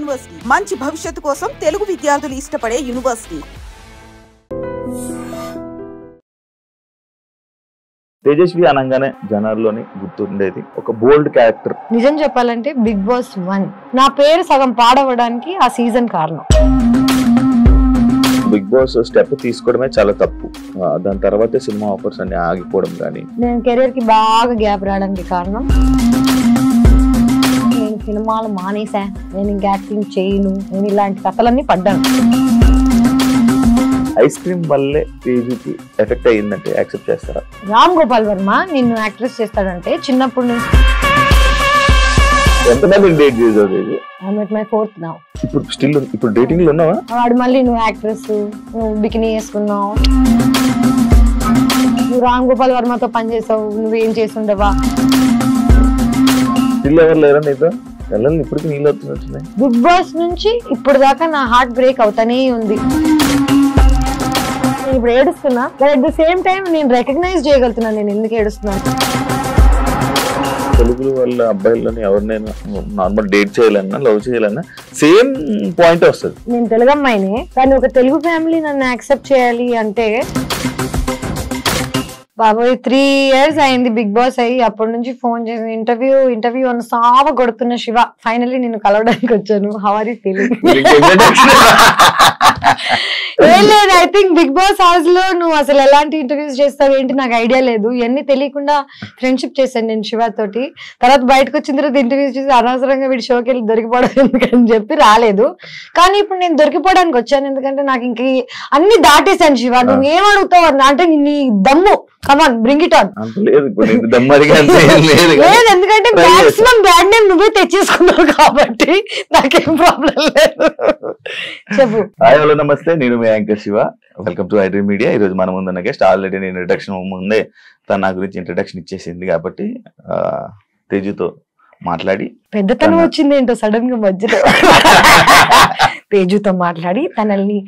University మంచి భవిష్యత్తు కోసం తెలుగు విద్యార్థులు ఇష్టపడే యూనివర్సిటీ. తేజస్వి అనగానే జనాల్లోని గుర్తుండేది ఒక బోల్డ్ క్యారెక్టర్. నిజం చెప్పాలంటే బిగ్ బాస్ 1 నా పేరు సగం పాడవడానికి ఆ సీజన్ కారణం. బిగ్ బాస్ స్టెప్ తీసుకోవడమే చాలా తప్పు. దాని తర్వాతే సినిమా ఆఫర్స్ అన్ని ఆగిపోవడం కానీ నేను కెరీర్ కి బాగా గ్యాప్ రావడానికి కారణం. నేను సినిమాలు మానేసా, నేను ఇంకా యాక్టింగ్ చేయను, నేను ఇలాంటి కథలన్నీ పడ్డాను. ఐస్ క్రీమ్ వల్లే తేజుకి ఎఫెక్ట్ అయ్యిందంటే యాక్సెప్ట్ చేస్తారా? రామ్ గోపాల్ వర్మ నిన్ను యాక్ట్రెస్ చేస్తాడంటే చిన్నప్పటి నుంచి ఎంతమంది డేట్ చేసావు? I'm at my 4th now. ఇప్పుడు డేటింగ్ లో ఉన్నావా? వాడు మళ్ళీ నువ్వు యాక్ట్రెస్, నువ్వు బికినీ వేసుకున్నావు, నువ్వు రామ్ గోపాల్ వర్మతో పనిచేసావు, నువ్వేం చేసి ఉండవా? స్టిల్ ఎవరు లేరా నీతో? పిల్లల్ని ఇప్పటికి నీళ్ళు అవుతున్నాయి. బిగ్ బాస్ నుంచి ఇప్పుడు దాకా నా హార్ట్ బ్రేక్ అవుతానే ఉంది. నేను ఇప్పుడు ఏడుస్తున్నా, but at the same time నేను రికగ్నైజ్ చేయగలుగుతున్నాను నేను ఎందుకు ఏడుస్తున్నాను. తెలుగు వాళ్ళ అబ్బాయిలని ఎవరినైనా నార్మల్ డేట్ చేయాలన్నా లవ్ చేయాలన్నా సేమ్ పాయింట్ వస్తుంది. నేను తెలుగు అమ్మాయిని, కానీ ఒక తెలుగు ఫ్యామిలీ నన్ను యాక్సెప్ట్ చేయాలి అంటే బాబోయ్ 3 years అయింది బిగ్ బాస్ అయ్యి. అప్పటి నుంచి ఫోన్ చేసి ఇంటర్వ్యూ అని సావ కొడుతున్న శివ, ఫైనల్లీ నేను కలవడానికి వచ్చాను. How are you feeling? ఏం లేదు, I think Bigg Boss house లో నువ్వు అసలు ఎలాంటి ఇంటర్వ్యూస్ చేస్తావు ఏంటి నాకు ఐడియా లేదు. ఇవన్నీ తెలియకుండా ఫ్రెండ్షిప్ చేశాను నేను శివ తోటి. తర్వాత బయటకు వచ్చిన తర్వాత ఇంటర్వ్యూస్ చేసి అనవసరంగా వీడి షోకి వెళ్ళి దొరికిపోవడం ఎందుకని చెప్పి రాలేదు. కానీ ఇప్పుడు నేను దొరికిపోవడానికి వచ్చాను, ఎందుకంటే నాకు ఇంక అన్ని దాటేశాను. శివ నువ్వు ఏం అడుగుతావు అంటే నీ దమ్ము, కమాన్ బ్రింగ్ ఇట్ ఆన్. లేదు, ఎందుకంటే మాక్సిమం బ్యాడ్ నేమ్ నువ్వే తెచ్చేసుకున్నావు కాబట్టి నాకేం ప్రాబ్లం లేదు. చెప్పు. హాయ్ హలో నమస్తే, నేను మీ anchor Shiva. Welcome to iDream media. ఈ రోజు మన ముందున్న గెస్ట్ ఆల్రెడీ నేను ఇంట్రడక్షన్ ముందే తన నా గురించి ఇంట్రడక్షన్ ఇచ్చేసింది కాబట్టి తేజుతో మాట్లాడి పెద్దతనం వచ్చింది ఏంటో సడన్ గా మధ్యలో తేజుతో మాట్లాడి తనల్ని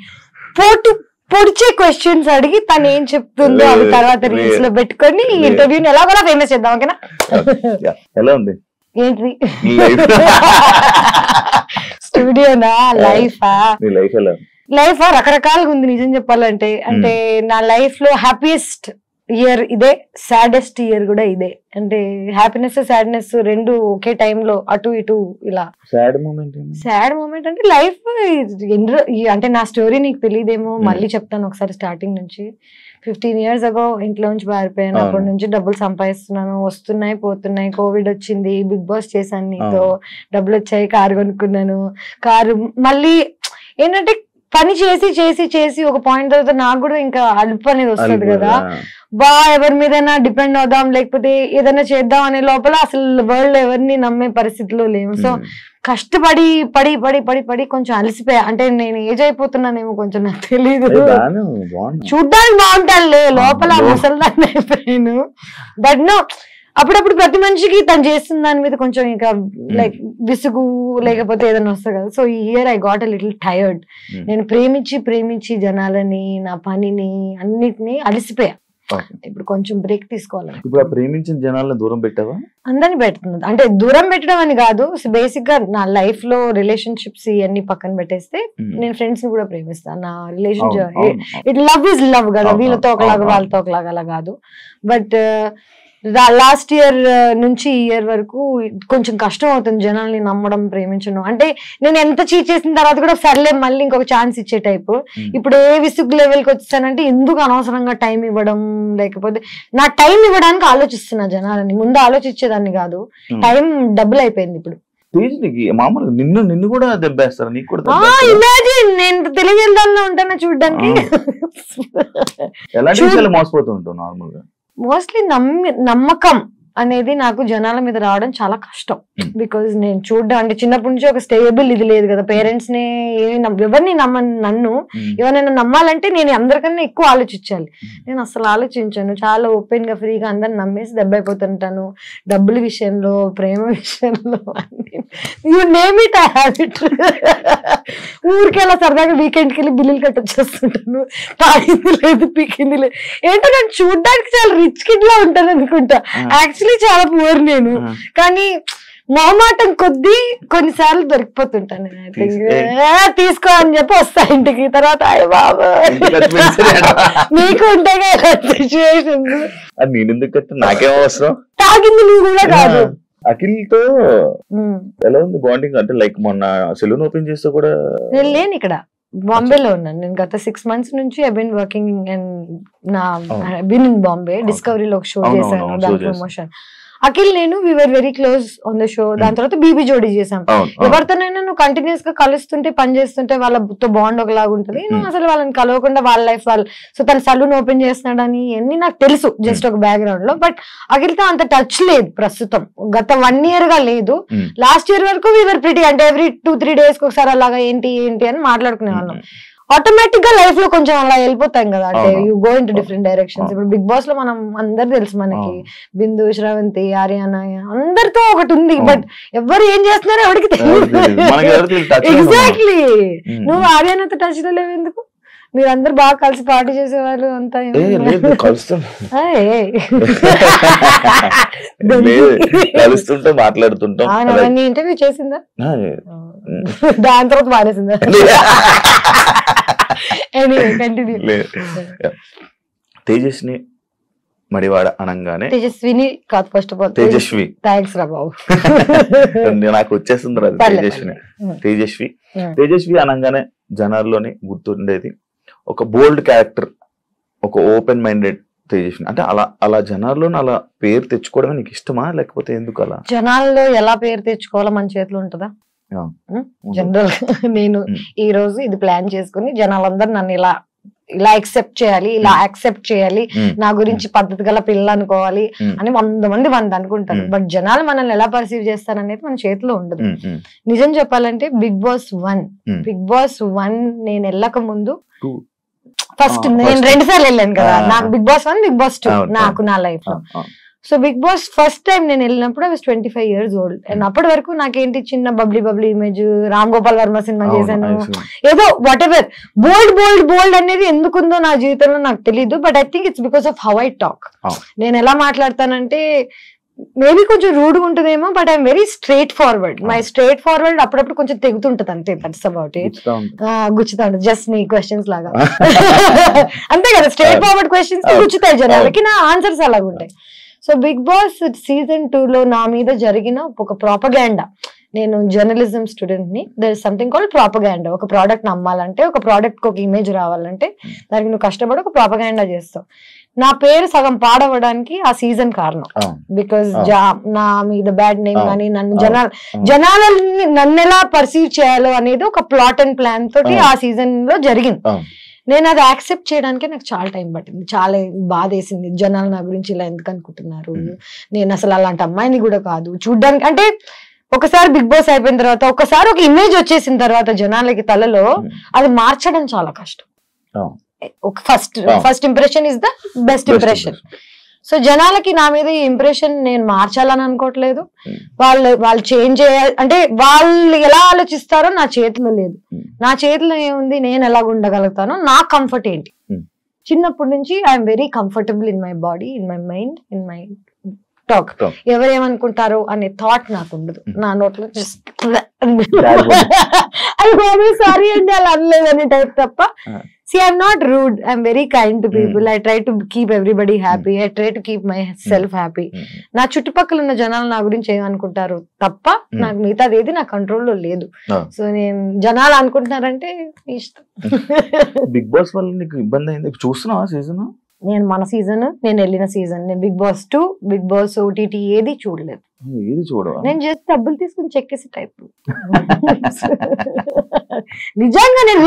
పొడిచే క్వశ్చన్స్ అడిగి తను ఏం చెప్తుందో అవి తర్వాత రీల్స్ లో పెట్టుకొని ఇంటర్వ్యూని ఎలా కూడా ఫేమస్ చేద్దాం. ఓకేనా? ఎలా ఉంది ఏంటి స్టూడియోనా లైఫ్ రకరకాలుగా ఉంది నిజం చెప్పాలంటే. అంటే నా లైఫ్ లో హ్యాపీయెస్ట్ ఇయర్ ఇదే, సాడెస్ట్ ఇయర్ కూడా ఇదే. అంటే హ్యాపీనెస్ సాడ్నెస్ రెండు ఒకే టైంలో అటు ఇటు ఇలా. సాడ్ మూమెంట్ అంటే లైఫ్ అంటే నా స్టోరీ నీకు తెలియదేమో, మళ్ళీ చెప్తాను ఒకసారి స్టార్టింగ్ నుంచి. 15 years ago ఇంట్లో నుంచి పారిపోయాను. అప్పటి నుంచి డబ్బులు సంపాదిస్తున్నాను, వస్తున్నాయి పోతున్నాయి. కోవిడ్ వచ్చింది, బిగ్ బాస్ చేశాను నీతో, డబ్బులు వచ్చాయి, కారు కొనుక్కున్నాను. కారు మళ్ళీ ఏంటంటే పని చేసి చేసి చేసి ఒక పాయింట్ తర్వాత నాకు కూడా ఇంకా అలుపు అనేది వస్తుంది కదా, ఎవరి మీదైనా డిపెండ్ అవుదాం లేకపోతే ఏదైనా చేద్దాం అనే లోపల అసలు వరల్డ్ ఎవరిని నమ్మే పరిస్థితిలో లేము. సో కష్టపడి పడి పడి పడి పడి కొంచెం అలసిపోయా. అంటే నేను ఏజ్ అయిపోతున్నానేమో కొంచెం నాకు తెలీదు, చూడ్డానికి బాగుంటానులే, లోపల ముసలిదాన్ని అయిపోయాను. బట్ నో, అప్పుడప్పుడు ప్రతి మనిషికి తను చేస్తున్న దాని మీద కొంచెం ఇంకా లైక్ విసుగు లేకపోతే ఏదైనా వస్తుంది కదా. సో ఈ year I got a little tired. నేను ప్రేమించి జనాలని, నా పనిని, అన్నిటినీ అలసిపోయా. ఇప్పుడు కొంచెం బ్రేక్ తీసుకోవాలి. ఇప్పుడు ప్రేమించిన జనాలను దూరం పెట్టావా? అందరినీ పెడుతుంది. అంటే దూరం పెట్టడం అని కాదు, బేసిక్ గా నా లైఫ్ లో రిలేషన్షిప్స్ ఇవన్నీ పక్కన పెట్టేస్తే నేను ఫ్రెండ్స్ ని కూడా ప్రేమిస్తాను. నా relationship it love is love కదా, వీళ్ళతో ఒకలాగా వాళ్ళతో ఒకలాగా అలా కాదు. బట్ లాస్ట్ ఇయర్ నుంచి ఈ ఇయర్ వరకు కొంచెం కష్టం అవుతుంది జనాల్ని నమ్మడం, ప్రేమించడం. అంటే నేను ఎంత చీట్ చేసిన తర్వాత కూడా సర్లే మళ్ళీ ఇంకొక ఛాన్స్ ఇచ్చే టైపు. ఇప్పుడు ఏ విసుగు లెవెల్కి వచ్చానంటే ఎందుకు అనవసరంగా టైం ఇవ్వడం, లేకపోతే నా టైం ఇవ్వడానికి ఆలోచిస్తున్నా జనాలని. ముందు ఆలోచించేదాన్ని కాదు, టైం డబుల్ అయిపోయింది ఇప్పుడు. మామూలు నిన్ను కూడా దెబ్బేస్తారు, నీకు కూడా ఇమాజిన్ నేను తెలియజేద్దాంలో ఉంటాను చూడ్డానికి. మోసపోతుంటావు నార్మల్ గా. మోస్ట్లీ నమ్మకం అనేది నాకు జనాల మీద రావడం చాలా కష్టం. బికాజ్ నేను చూడడం అంటే చిన్నప్పటి నుంచి ఒక స్టేబుల్ ఇది లేదు కదా, పేరెంట్స్ ని ఎవరిని నన్ను ఎవరైనా నమ్మాలంటే నేను అందరికన్నా ఎక్కువ ఆలోచించాలి. నేను అసలు ఆలోచించాను, చాలా ఓపెన్ గా ఫ్రీగా అందరిని నమ్మేసి దెబ్బ అయిపోతుంటాను. డబ్బుల విషయంలో, ప్రేమ విషయంలో, you name it I have it. ఊరికి అలా సరదాగా వీకెండ్కి వెళ్ళి బిల్లులు కట్టొచ్చేస్తుంటాను. తాగింది లేదు, పీకింది లేదు. ఏంటో నేను చూడడానికి చాలా రిచ్ కిడ్ లా ఉంటాను అనుకుంటా, యాక్చువల్లీ చాలా పూర్ నేను. కానీ మొహమాటం కొద్దీ కొన్నిసార్లు దొరికిపోతుంటాను తీసుకో అని చెప్పి వస్తా ఇంటికి. తర్వాత అయ్య బాబా మీకు ఉంటాయి కదా సిచ్యువేషన్. నేను ఎందుకు నాకేం అవసరం, తాగింది నువ్వు కూడా కాదు. అఖిల్ తో ఎలా ఉంది బాండింగ్? అంటే లైక్ మొన్న సెలూన్ ఓపెన్ చేస్తే కూడా నేను లేను ఇక్కడ, బాంబేలో ఉన్నాను నేను. గత 6 months నుంచి ఐ బీన్ వర్కింగ్ అండ్ నా బీన్ ఇన్ బాంబే. డిస్కవరీలో ఒక షో చేశాను, దాని ప్రమోషన్. అఖిల్ నేను we were very close on the show. దాని తర్వాత బీబీ జోడీ చేసాం. ఎవరితోనైనా నువ్వు కంటిన్యూస్ గా కలుస్తుంటే పని చేస్తుంటే వాళ్ళతో బాండ్ ఒకలాగా ఉంటుంది. నువ్వు అసలు వాళ్ళని కలవకుండా వాళ్ళ లైఫ్ వాళ్ళు, సో తన సలూన్ ఓపెన్ చేస్తున్నాడని అన్ని నాకు తెలుసు జస్ట్ ఒక బ్యాక్గ్రౌండ్ లో. బట్ అఖిల్తో అంత టచ్ లేదు ప్రస్తుతం, గత 1 year గా లేదు. లాస్ట్ ఇయర్ వరకు వి వర్ ప్రిటీ, అంటే ఎవ్రీ 2-3 days ఒకసారి అలాగా ఏంటి అని మాట్లాడుకునే వాళ్ళం. ఆటోమేటిక్ గా లైఫ్ లో కొంచెం అలా వెళ్ళిపోతాం కదా, అంటే you go in to different directions. ఇప్పుడు బిగ్ బాస్ లో మనం అందరు తెలుసు మనకి, బిందు, శ్రవంతి, ఆర్యానా అందరితో ఒకటి ఉంది. బట్ ఎవరు ఏం చేస్తున్నారో ఎవరికి తెలియదు. ఎగ్జాక్ట్లీ. నువ్వు ఆర్యానాతో టచ్ లో లేవు ఎందుకు? మీరందరూ బాగా కలిసి పార్టీ చేసేవాళ్ళు అంతా. కలుస్తుంటే మాట్లాడుతుంటాం. ఇంటర్వ్యూ చేసిందా? దాని తర్వాత మానేసిందా? తేజస్ని మడివాడ అనగానే తేజస్విని కాదు, first of all Tejaswi. Thanks రా బాబు, నాకు వచ్చేస్తుంది రాదు. తేజస్వి అనగానే జనాల్లోని గుర్తుండేది ఒక బోల్డ్ క్యారెక్టర్, ఒక ఓపెన్ మైండెడ్ తేజస్విని. అంటే అలా జనాల్లోని అలా పేరు తెచ్చుకోవడమే నీకు ఇష్టమా, లేకపోతే ఎందుకు అలా? జనాల్లో ఎలా పేరు తెచ్చుకోవాలో మన చేతిలో ఉంటుందా? జనరల్ నేను ఈ రోజు ఇది ప్లాన్ చేసుకుని జనాలందరూ నన్ను ఇలా యాక్సెప్ట్ చేయాలి, ఇలా యాక్సెప్ట్ చేయాలి, నా గురించి పద్ధతి గల పిల్లలు అనుకోవాలి అని 100 మంది అనుకుంటారు. బట్ జనాలు మనల్ని ఎలా పర్సీవ్ చేస్తారనేది మన చేతిలో ఉండదు. నిజం చెప్పాలంటే బిగ్ బాస్ 1 నేను వెళ్ళక ముందు, ఫస్ట్ నేను 2 సార్లు వెళ్ళాను కదా. నాకు బిగ్ బాస్ 1, బిగ్ బాస్ 2 నాకు నా లైఫ్ లో. So Bigg Boss first time నేను వెళ్ళినప్పుడు I was 25 years old. And అప్పటి వరకు నాకేంటి చిన్న బబ్లీ ఇమేజ్, రామ్ గోపాల్ వర్మ సినిమా చేశాను, ఏదో వాట్ ఎవర్. బోల్డ్ అనేది ఎందుకుందో నా జీవితంలో నాకు తెలీదు. But I think it's because of how I talk. నేను ఎలా మాట్లాడతానంటే మేబీ కొంచెం రూడ్గా ఉంటుందేమో, but I'm very straight forward. My straight forward అప్పుడప్పుడు కొంచెం తెగుతుంటది అంతే, దట్స్ అబౌట్ ఇట్. గుచ్చుతా ఉంటుంది జస్ట్ నీ క్వశ్చన్స్ లాగా. అంతే కదా, స్ట్రైట్ ఫార్వర్డ్ క్వశ్చన్స్ గుచ్చుతాయి జనాలకి, నా ఆన్సర్స్ అలాగ ఉంటాయి. సో బిగ్ బాస్ సీజన్ 2 లో నా మీద జరిగిన ఒక ప్రాపగాండా. నేను జర్నలిజం స్టూడెంట్ ని. There is something called propaganda. ఒక ప్రోడక్ట్ నమ్మాలంటే, ఒక ప్రోడక్ట్ కి ఒక ఇమేజ్ రావాలంటే దానికి నువ్వు కష్టపడి ఒక ప్రాపగాండా చేస్తావు. నా పేరు సగం పాడవడానికి ఆ సీజన్ కారణం. బికాస్ నా మీద బ్యాడ్ నేమ్ కానీ జనాలని నన్ను ఎలా పర్సీవ్ చేయాలో అనేది ఒక ప్లాట్ అండ్ ప్లాన్ తోటి ఆ సీజన్ లో జరిగింది. నేను అది యాక్సెప్ట్ చేయడానికి నాకు చాలా టైం పట్టింది. చాలా బాధ వేసింది, జనాలు నా గురించి ఇలా ఎందుకు అనుకుంటున్నారు, నేను అసలు అలాంటి అమ్మాయిని కూడా కాదు చూడ్డానికి. అంటే ఒకసారి బిగ్ బాస్ అయిపోయిన తర్వాత, ఒకసారి ఒక ఇమేజ్ వచ్చేసిన తర్వాత జనాలకి తలలో అది మార్చడం చాలా కష్టం. First impression is the best impression. So జనాలకి నా మీద ఈ ఇంప్రెషన్ నేను మార్చాలని అనుకోవట్లేదు. వాళ్ళు చేంజ్ చేయాలి అంటే వాళ్ళు ఎలా ఆలోచిస్తారో నా చేతిలో లేదు. నా చేతిలో ఏముంది, నేను ఎలా ఉండగలుగుతానో, నా కంఫర్ట్ ఏంటి. చిన్నప్పటి నుంచి I'm very comfortable in my body, in my mind, in my talk. ఎవరేమనుకుంటారో అనే థాట్ నాకు ఉండదు. నా నోట్లో జస్ట్ అది సారీ అండి అలా అనలేదు అనే టైప్ తప్ప. See, I'm not rude. I'm very kind to people. I try to keep everybody happy. I try to keep myself happy. నా చుట్టుపక్కల ఉన్న జనాలు నా గురించి ఏమనుకుంటారు తప్ప నాకు మిగతాది ఏది నా కంట్రోల్లో లేదు. సో నేను జనాలు అనుకుంటున్నారంటే ఇష్టం. బిగ్ బాస్ వల్ల నీకు ఇబ్బంది అయింది చూస్తున్నావా సీజన్? నేను మన సీజన్, నేను వెళ్ళిన సీజన్, నేను Bigg Boss 2, Bigg Boss OTT ఏది చూడలేదు. నేను జస్ట్ డబ్బులు తీసుకుని చెక్కేసి టైప్. నిజంగా నేను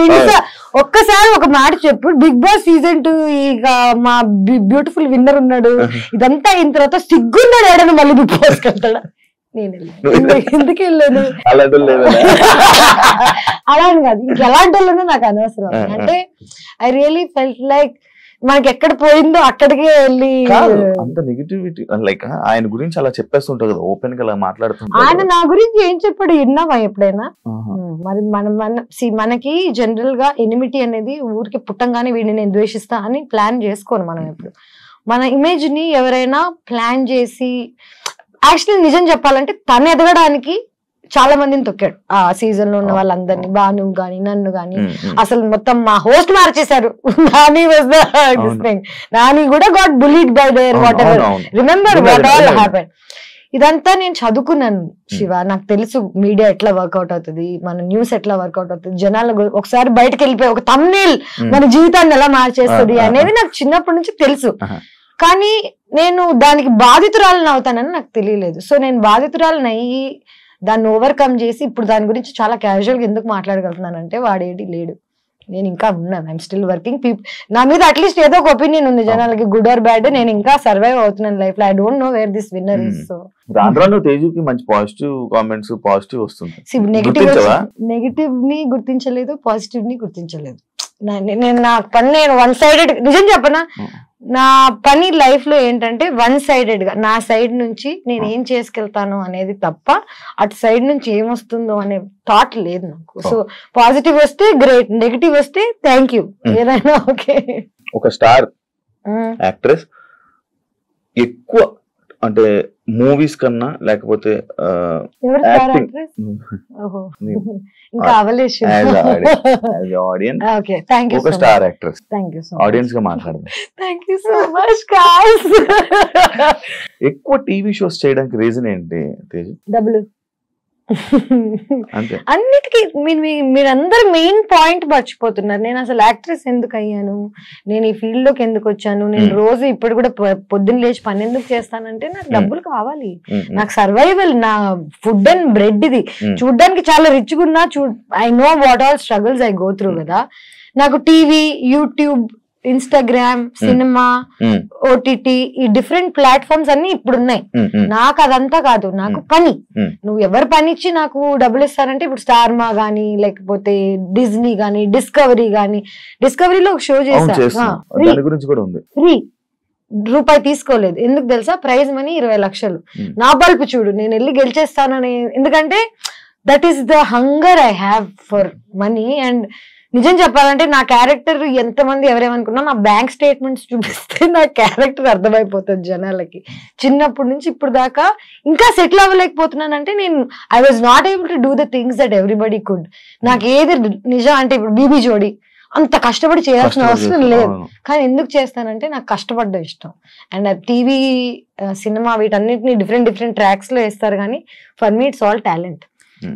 ఒక్కసారి ఒక మాట చెప్పు, బిగ్ బాస్ సీజన్ 2 ఇక మా బ్యూటిఫుల్ విన్నర్ ఉన్నాడు, ఇదంతా అయిన తర్వాత సిగ్గున్నాడు ఏడను మళ్ళీ బిగ్ బాస్ వెళ్తాడా? నేను ఎందుకు వెళ్ళాను అలా అని కాదు, ఇంకెలాంటి వాళ్ళనో నాకు అనవసరం. అంటే ఐ రియలీ ఫెల్ట్ లైక్ మనకి ఎక్కడ పోయిందో అక్కడికే వెళ్ళి అంత నెగటివిటీ. లైక్ ఆయన గురించి అలా చెప్పేస్తుంటారు కదా, ఓపెన్ గా అలా మాట్లాడుతుంటారు. ఆయన నా గురించి ఏం చెప్పాడు విన్నావా ఎప్పుడైనా? మరి మనకి జనరల్ గా ఎనిమిటీ అనేది ఊరికి పుట్టంగానే వీడిని నేను ద్వేషిస్తా అని ప్లాన్ చేసుకోను మనం. ఎప్పుడు మన ఇమేజ్ ని ఎవరైనా ప్లాన్ చేసి యాక్చువల్లీ నిజం చెప్పాలంటే తను ఎదగడానికి చాలా మందిని తొక్కాడు ఆ సీజన్ లో ఉన్న వాళ్ళందరినీ, భాను గాని నన్ను గాని. అసలు మొత్తం మా హోస్ట్ మార్చేశారు. Nani was the thing. Nani కూడా got bullied by their whatever. Remember what all happen. ఇదంతా నేను చదువుకున్నాను శివ. నాకు తెలుసు మీడియా ఎట్లా వర్కౌట్ అవుతుంది, మన న్యూస్ ఎట్లా వర్కౌట్ అవుతుంది, జనాలు ఒకసారి బయటకు వెళ్ళిపోయి ఒక థంబ్నెయిల్ మన జీవితాన్ని ఎలా మార్చేస్తుంది అనేది నాకు చిన్నప్పటి నుంచి తెలుసు. కానీ నేను దానికి బాధితురాలను అవుతానని నాకు తెలియలేదు. సో నేను బాధితురాలను అయ్యి దాన్ని ఓవర్కమ్ చేసి ఇప్పుడు దాని గురించి చాలా క్యాజువల్ గా ఎందుకు మాట్లాడగలుగుతున్నానంటే వాడేటి లేడు, నేను ఇంకా ఉన్నాను. I'm still working. నా మీద అట్లీస్ట్ ఏదో ఒక ఒపీనియన్ ఉంది జనాలకి, గుడ్ ఆర్ బ్యాడ్. నేను ఇంకా సర్వైవ్ అవుతున్నాను లైఫ్ లో. I don't know where this winner is. So దాంట్లో తేజుకి మంచి పాజిటివ్ కామెంట్స్, పాజిటివ్ వస్తుంది. నెగిటివ్ ని గుర్తించలేదు, పాజిటివ్ ని గుర్తించలేదు. నేను నా పని నేను వన్ సైడెడ్, నిజం చెప్పనా, నా పని లైఫ్ లో ఏంటంటే వన్ సైడెడ్ గా నా సైడ్ నుంచి నేను ఏం చేసుకెళ్తాను అనేది తప్ప అటు సైడ్ నుంచి ఏమొస్తుందో అనే థాట్ లేదు నాకు. సో పాజిటివ్ వస్తే గ్రేట్, నెగిటివ్ వస్తే థ్యాంక్ యూ, ఏదైనా ఓకే. ఒక స్టార్ యాక్ట్రెస్ ఎక్కువ అంటే మూవీస్ కన్నా లేకపోతే ఒక స్టార్ యాక్ట్రెస్ ఆడియన్స్ గా మాట్లాడదాం. ఎక్కువ టీవీ షోస్ చేయడానికి రీజన్ ఏంటి తేజు? డబ్బులు. అన్నిటికీ మీరందరూ మెయిన్ పాయింట్ మర్చిపోతున్నారు. నేను అసలు యాక్ట్రెస్ ఎందుకు అయ్యాను, నేను ఈ ఫీల్డ్ లోకి ఎందుకు వచ్చాను, నేను రోజు ఇప్పుడు కూడా పొద్దున్న లేచి పని ఎందుకు చేస్తానంటే నాకు డబ్బులు కావాలి, నాకు సర్వైవల్, నా ఫుడ్ అండ్ బ్రెడ్. ఇది చూడ్డానికి చాలా రిచ్ గా ఉన్నా, I know what all struggles I go through కదా. నాకు TV, YouTube, Instagram, cinema, OTT, ఈ డిఫరెంట్ ప్లాట్ఫామ్స్ అన్ని ఇప్పుడు ఉన్నాయి. నాకు అదంతా కాదు, నాకు పని. నువ్వు ఎవరు పని ఇచ్చి నాకు డబ్బులు ఇస్తారంటే ఇప్పుడు స్టార్ మా గానీ, లేకపోతే డిజ్నీ గానీ, డిస్కవరీ గానీ. డిస్కవరీలో ఒక షో చేశా, ఫ్రీ, రూపాయి తీసుకోలేదు. ఎందుకు తెలుసా? ప్రైజ్ మనీ 20 లక్షలు. నా బల్పు చూడు, నేను వెళ్ళి గెలిచేస్తానని. ఎందుకంటే that is the hunger I have for money. And నిజం చెప్పాలంటే నా క్యారెక్టర్ ఎంతమంది ఎవరేమనుకున్నా, నా బ్యాంక్ స్టేట్మెంట్స్ చూపిస్తే నా క్యారెక్టర్ అర్థమైపోతుంది జనాలకి. చిన్నప్పటి నుంచి ఇప్పుడు దాకా ఇంకా సెటిల్ అవ్వలేకపోతున్నానంటే నేను I was not able to do the things that everybody could. నాకు ఏది నిజం అంటే ఇప్పుడు బీబీ జోడి అంత కష్టపడి చేయాల్సిన అవసరం లేదు, కానీ ఎందుకు చేస్తానంటే నాకు కష్టపడ్డం ఇష్టం. అండ్ టీవీ, సినిమా వీటన్నిటిని డిఫరెంట్ ట్రాక్స్ లో వేస్తారు, కానీ for me it's all talent.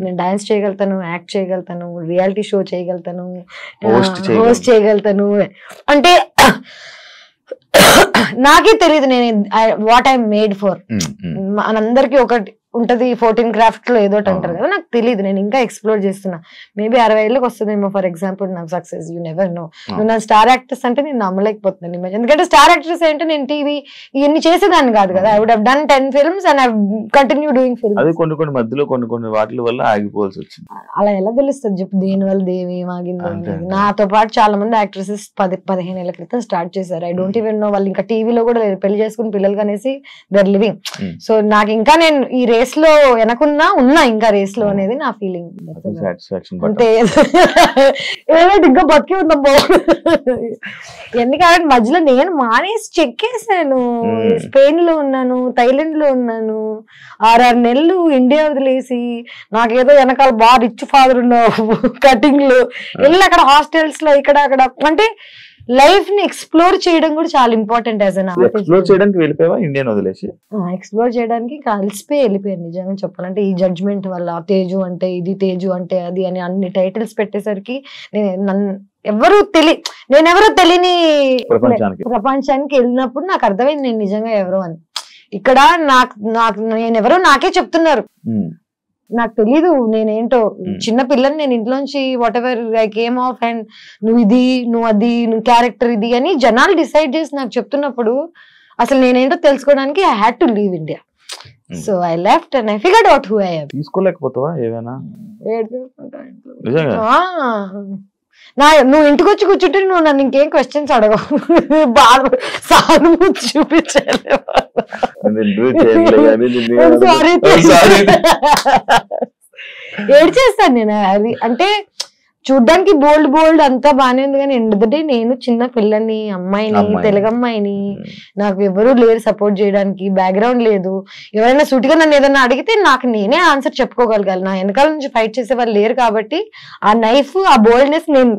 నేను డాన్స్ చేయగలుగుతాను, యాక్ట్ చేయగలుగుతాను, రియాలిటీ షో చేయగలుగుతాను, హోస్ట్ చేయగలుగుతాను. అంటే నాకే తెలియదు నేను వాట్ ఐ మేడ్ ఫర్. మనందరికి ఒకటి ఉంటది 14 క్రాఫ్ట్ లో ఏదోటి అంటారు కదా, నాకు తెలియదు. నేను ఇంకా ఎక్స్ప్లోర్ చేస్తున్నా. మేబీ 60 ఏళ్ళకి వస్తుందేమో ఫర్ ఎగ్జాంపుల్ నాకు సక్సెస్. You never know. నువ్వు నా స్టార్ యాక్ట్రెస్ అంటే నేను నమ్మలేకపోతున్నాను ఇమేజ్. ఎందుకంటే స్టార్ యాక్ట్రెస్ అంటే నేను టీవీ ఇవన్నీ చేసేదాన్ని కాదు కదా. I would have done 10 films and I've continued doing films. అది కొన్ని మధ్యలో కొన్ని వాటి వల్ల ఆగిపోవాల్సి వచ్చింది. అలా ఎలా తెలుస్తుంది చెప్పు? దేని వల్ల దేవి ఆగింది? నాతో పాటు చాలా మంది యాక్ట్రెసెస్ 10-15 ఏళ్ల క్రితం స్టార్ట్ చేశారు. ఐ డోంట్ ఈవెన్ నో వాళ్ళు ఇంకా టీవీలో కూడా పెళ్లి చేసుకుని పిల్లలు కనేసి దే ఆర్ లివింగ్. సో నాకు ఇంకా నేను ఈ రేస్ లో వెనకున్నా ఇంకా రేస్ లో అనేది నా ఫీలింగ్. అంటే ఇంకా బతికి ఉందా ఎందుకంటే మధ్యలో నేను మానేసి చెక్కేసాను. స్పెయిన్ లో ఉన్నాను, థైలాండ్ లో ఉన్నాను, 6 నెలలు ఇండియా వదిలేసి, నాకేదో వెనకాల బాగా రిచ్ ఫాదర్ ఉన్నావు కటింగ్ లో వెళ్ళి అక్కడ హాస్టల్స్ లో ఇక్కడ అక్కడ. అంటే లైఫ్ ని ఎక్స్ప్లోర్ చేయడం కూడా చాలా important. As an artist explore చేయడానికి వెళ్ళిపోయావా ఇండియన్ వదిలేసి? ఎక్స్ప్లోర్ చేయడానికి కలిసిపోయి వెళ్ళిపోయాను నిజంగా చెప్పాలంటే. ఈ జడ్జ్మెంట్ వల్ల తేజు అంటే ఇది, తేజు అంటే అది అని అన్ని టైటిల్స్ పెట్టేసరికి నేనెవరో తెలియని ప్రపంచానికి వెళ్ళినప్పుడు నాకు అర్థమైంది నేను నిజంగా ఎవరో అని. ఇక్కడ నేనెవరో నాకే చెప్తున్నారు, నాకు తెలీదు నేనేంటో. చిన్న పిల్లని నేను ఇంట్లోంచి what ever I came of and నువ్వు ఇది, నువ్వు అది, నువ్వు క్యారెక్టర్ ఇది అని జనాలు డిసైడ్ చేసి నాకు చెప్తున్నప్పుడు అసలు నేనేంటో తెలుసుకోవడానికి I had to leave India. So I left and I figured out who I am. తీసుకోలేకపోతావా ఏమైనా? నువ్వు ఇంటికి వచ్చి కూర్చుంటే నువ్వు నన్ను ఇంకేం క్వశ్చన్స్ అడగవు, బాగా సానుభూతి చూపించాలి. ఏడ్ చేస్తాను నేను. అది అంటే చూడ్డానికి బోల్డ్ అంతా బానే ఉంది కానీ ఎందుకంటే నేను చిన్న పిల్లని అమ్మాయిని తెలుగు అమ్మాయిని నాకు ఎవరు లేరు సపోర్ట్ చేయడానికి బ్యాక్గ్రౌండ్ లేదు ఎవరైనా సూటిగా నన్ను ఏదైనా అడిగితే నాకు నేనే ఆన్సర్ చెప్పుకోగలగాలి నా వెనకాల నుంచి ఫైట్ చేసే వాళ్ళు లేరు కాబట్టి ఆ నైఫ్ ఆ బోల్డ్నెస్ నేను